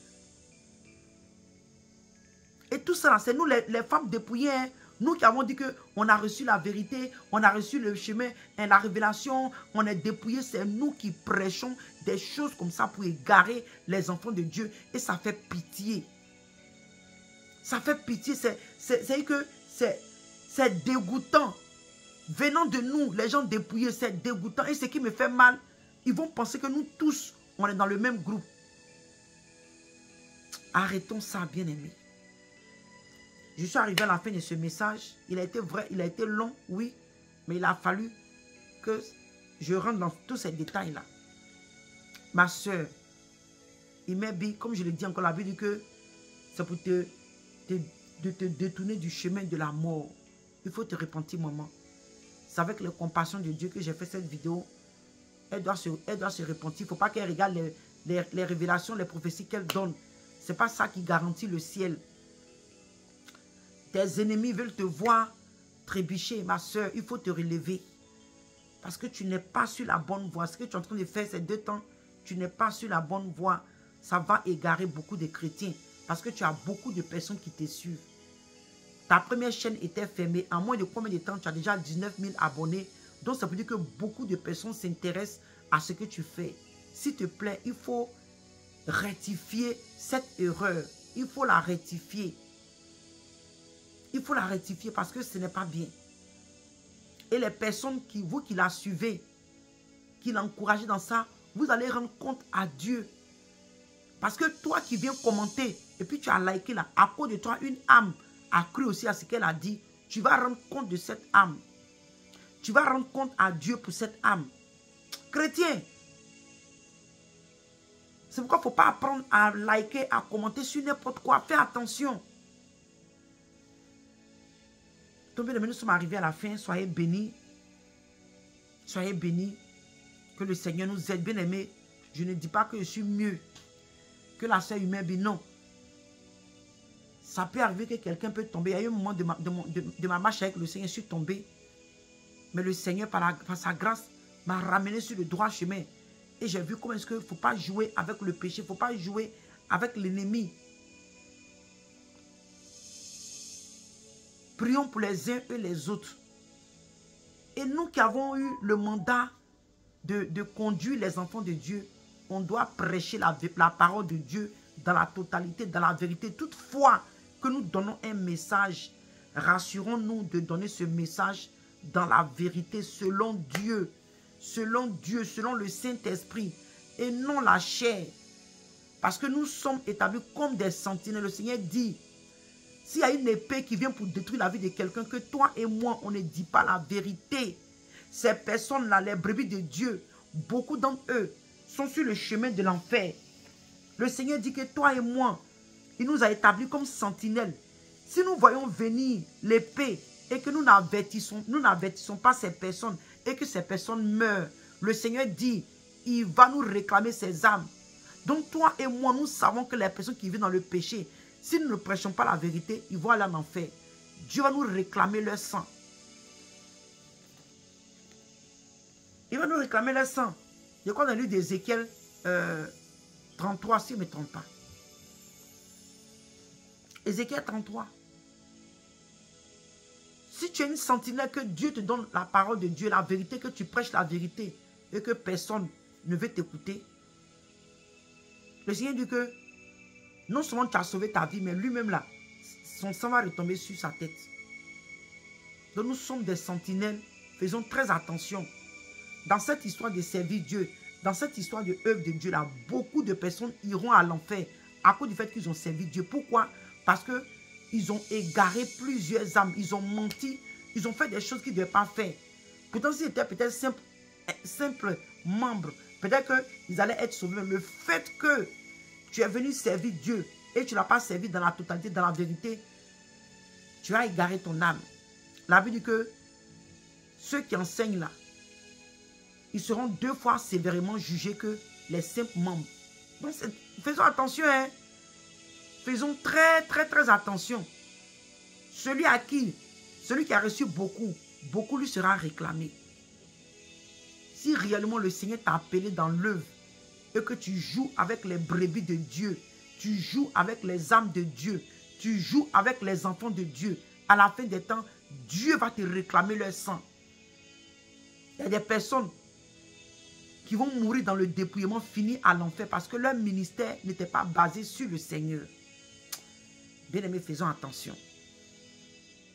Et tout ça, c'est nous les femmes dépouillées. Hein. Nous qui avons dit qu'on a reçu la vérité, on a reçu le chemin, la révélation, on est dépouillés. C'est nous qui prêchons des choses comme ça pour égarer les enfants de Dieu. Et ça fait pitié. Ça fait pitié. C'est dégoûtant. Venant de nous, les gens dépouillés, c'est dégoûtant. Et ce qui me fait mal, ils vont penser que nous tous, on est dans le même groupe. Arrêtons ça, bien-aimés. Je suis arrivé à la fin de ce message. Il a été vrai, il a été long, oui. Mais il a fallu que je rentre dans tous ces détails-là. Ma soeur, il m'a dit, comme je l'ai dit encore, la Bible dit que c'est pour te détourner du chemin de la mort. Il faut te repentir, maman. C'est avec les compassions de Dieu que j'ai fait cette vidéo. Elle doit se repentir. Il ne faut pas qu'elle regarde les révélations, les prophéties qu'elle donne. Ce n'est pas ça qui garantit le ciel. Tes ennemis veulent te voir trébucher, ma soeur. Il faut te relever. Parce que tu n'es pas sur la bonne voie. Ce que tu es en train de faire ces 2 temps, tu n'es pas sur la bonne voie. Ça va égarer beaucoup de chrétiens. Parce que tu as beaucoup de personnes qui te suivent. Ta première chaîne était fermée. En moins de combien de temps, tu as déjà 19 000 abonnés. Donc, ça veut dire que beaucoup de personnes s'intéressent à ce que tu fais. S'il te plaît, il faut rectifier cette erreur. Il faut la rectifier. Il faut la rectifier parce que ce n'est pas bien. Et les personnes qui la suivez, qui l'encouragent dans ça, vous allez rendre compte à Dieu. Parce que toi qui viens commenter, et puis tu as liké là, à cause de toi, une âme a cru aussi à ce qu'elle a dit. Tu vas rendre compte de cette âme. Tu vas rendre compte à Dieu pour cette âme. Chrétien, c'est pourquoi il ne faut pas apprendre à liker, à commenter sur n'importe quoi. Fais attention. Donc, bien aimés, nous sommes arrivés à la fin. Soyez bénis. Soyez bénis. Que le Seigneur nous aide. Bien aimés, je ne dis pas que je suis mieux que la sœur humaine. Non. Ça peut arriver que quelqu'un peut tomber. Il y a eu un moment de ma marche avec le Seigneur, je suis tombé. Mais le Seigneur, par sa grâce, m'a ramené sur le droit chemin. Et j'ai vu comment est-ce qu'il ne faut pas jouer avec le péché. Il ne faut pas jouer avec l'ennemi. Prions pour les uns et les autres. Et nous qui avons eu le mandat de conduire les enfants de Dieu, on doit prêcher la parole de Dieu dans la totalité, dans la vérité. Toutefois que nous donnons un message, rassurons-nous de donner ce message dans la vérité, selon Dieu, selon le Saint-Esprit, et non la chair. Parce que nous sommes établis comme des sentinelles. Le Seigneur dit, s'il y a une épée qui vient pour détruire la vie de quelqu'un, que toi et moi, on ne dit pas la vérité. Ces personnes-là, les brebis de Dieu, beaucoup d'entre eux sont sur le chemin de l'enfer. Le Seigneur dit que toi et moi, il nous a établis comme sentinelles. Si nous voyons venir l'épée et que nous n'avertissons pas ces personnes et que ces personnes meurent, le Seigneur dit, il va nous réclamer ses âmes. Donc toi et moi, nous savons que les personnes qui vivent dans le péché, si nous ne prêchons pas la vérité, ils vont aller en enfer. Dieu va nous réclamer leur sang. Il va nous réclamer leur sang. Je crois dans le livre d'Ézéchiel 33, si je ne me trompe pas. Ézéchiel 33. Si tu es une sentinelle, que Dieu te donne la parole de Dieu, la vérité, que tu prêches la vérité et que personne ne veut t'écouter, le Seigneur dit que non seulement tu as sauvé ta vie, mais lui-même là, son sang va retomber sur sa tête. Donc nous sommes des sentinelles, faisons très attention. Dans cette histoire de servir Dieu, dans cette histoire de œuvre de Dieu là, beaucoup de personnes iront à l'enfer à cause du fait qu'ils ont servi Dieu. Pourquoi? Parce qu'ils ont égaré plusieurs âmes, ils ont menti, ils ont fait des choses qu'ils ne devaient pas faire. Pourtant, s'ils étaient peut-être simples membres, peut-être qu'ils allaient être sauvés. Le fait que tu es venu servir Dieu et tu ne l'as pas servi dans la totalité, dans la vérité, tu as égaré ton âme. La Bible dit que ceux qui enseignent là, ils seront 2 fois sévèrement jugés que les simples membres. Donc, faisons attention, hein. Faisons très, très, très attention. Celui qui a reçu beaucoup, beaucoup lui sera réclamé. Si réellement le Seigneur t'a appelé dans l'œuvre et que tu joues avec les brebis de Dieu, tu joues avec les âmes de Dieu, tu joues avec les enfants de Dieu, à la fin des temps, Dieu va te réclamer leur sang. Il y a des personnes qui vont mourir dans le dépouillement fini à l'enfer parce que leur ministère n'était pas basé sur le Seigneur. Bien-aimés, faisons attention.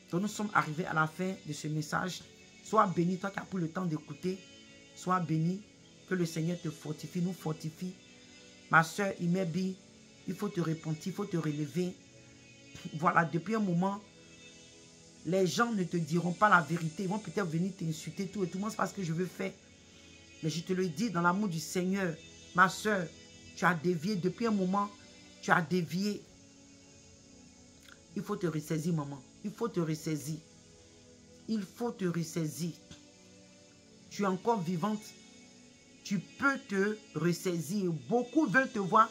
Donc nous sommes arrivés à la fin de ce message. Sois béni, toi qui as pris le temps d'écouter. Sois béni, que le Seigneur te fortifie, nous fortifie. Ma soeur Imebi, il faut te repentir, il faut te relever. Voilà, depuis un moment, Les gens ne te diront pas la vérité. Ils vont peut-être venir t'insulter tout et tout. Moi, c'est pas ce que je veux faire. Mais je te le dis dans l'amour du Seigneur. Ma soeur, tu as dévié. Depuis un moment, tu as dévié. Il faut te ressaisir, maman. Il faut te ressaisir. Il faut te ressaisir. Tu es encore vivante. Tu peux te ressaisir. Beaucoup veulent te voir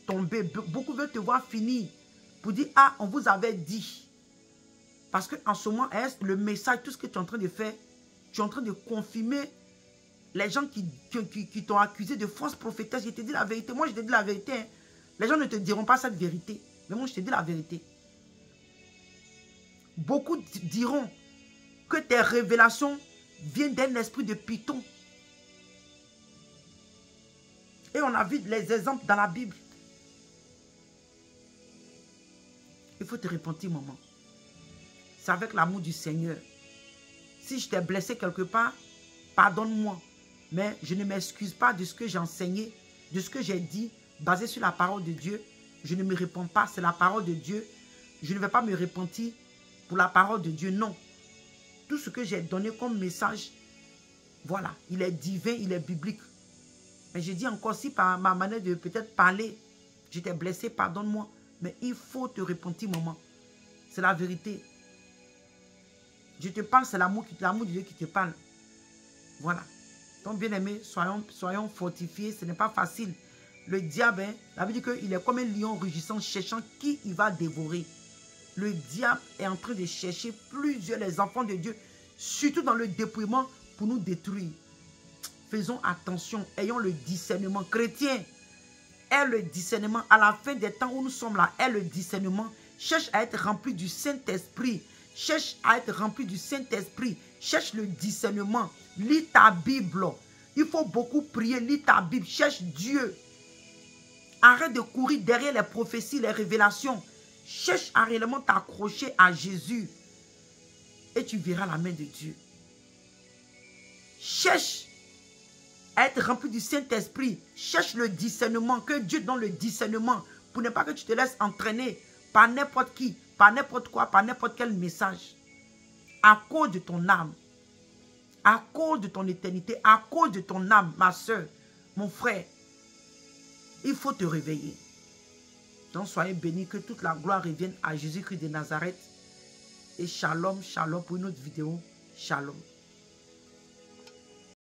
tomber. Beaucoup veulent te voir finir. Pour dire, ah, on vous avait dit. Parce qu'en ce moment, le message, tout ce que tu es en train de faire, tu es en train de confirmer les gens qui t'ont accusé de fausse prophétesse. Je te dis la vérité. Moi, je te dis la vérité. Hein. Les gens ne te diront pas cette vérité. Mais moi, je te dis la vérité. Beaucoup diront que tes révélations viennent d'un esprit de python. Et on a vu les exemples dans la Bible. Il faut te repentir, maman. C'est avec l'amour du Seigneur. Si je t'ai blessé quelque part, pardonne-moi. Mais je ne m'excuse pas de ce que j'ai enseigné, de ce que j'ai dit, basé sur la parole de Dieu. Je ne me réponds pas, c'est la parole de Dieu. Je ne vais pas me repentir pour la parole de Dieu, non. Tout ce que j'ai donné comme message, voilà, il est divin, il est biblique. Mais je dis encore, si par ma manière de peut-être parler, je t'ai blessé, pardonne-moi. Mais il faut te repentir, maman. C'est la vérité. Je te parle, c'est l'amour de Dieu qui te parle. Voilà. Donc, bien aimé, soyons fortifiés. Ce n'est pas facile. Le diable, hein, la Bible dit qu'il est comme un lion rugissant, cherchant qui il va dévorer. Le diable est en train de chercher plusieurs les enfants de Dieu, surtout dans le dépouillement, pour nous détruire. Faisons attention, ayons le discernement. Chrétien, aie le discernement. À la fin des temps où nous sommes là, aie le discernement. Cherche à être rempli du Saint-Esprit. Cherche à être rempli du Saint-Esprit. Cherche le discernement. Lis ta Bible. Il faut beaucoup prier. Lis ta Bible. Cherche Dieu. Arrête de courir derrière les prophéties, les révélations. Cherche à réellement t'accrocher à Jésus. Et tu verras la main de Dieu. Cherche à être rempli du Saint-Esprit. Cherche le discernement. Que Dieu donne le discernement. Pour ne pas que tu te laisses entraîner par n'importe qui, par n'importe quoi, par n'importe quel message. À cause de ton âme. À cause de ton éternité. À cause de ton âme, ma soeur, mon frère. Il faut te réveiller. Donc soyez bénis, que toute la gloire revienne à Jésus-Christ de Nazareth. Et shalom, shalom pour une autre vidéo. Shalom.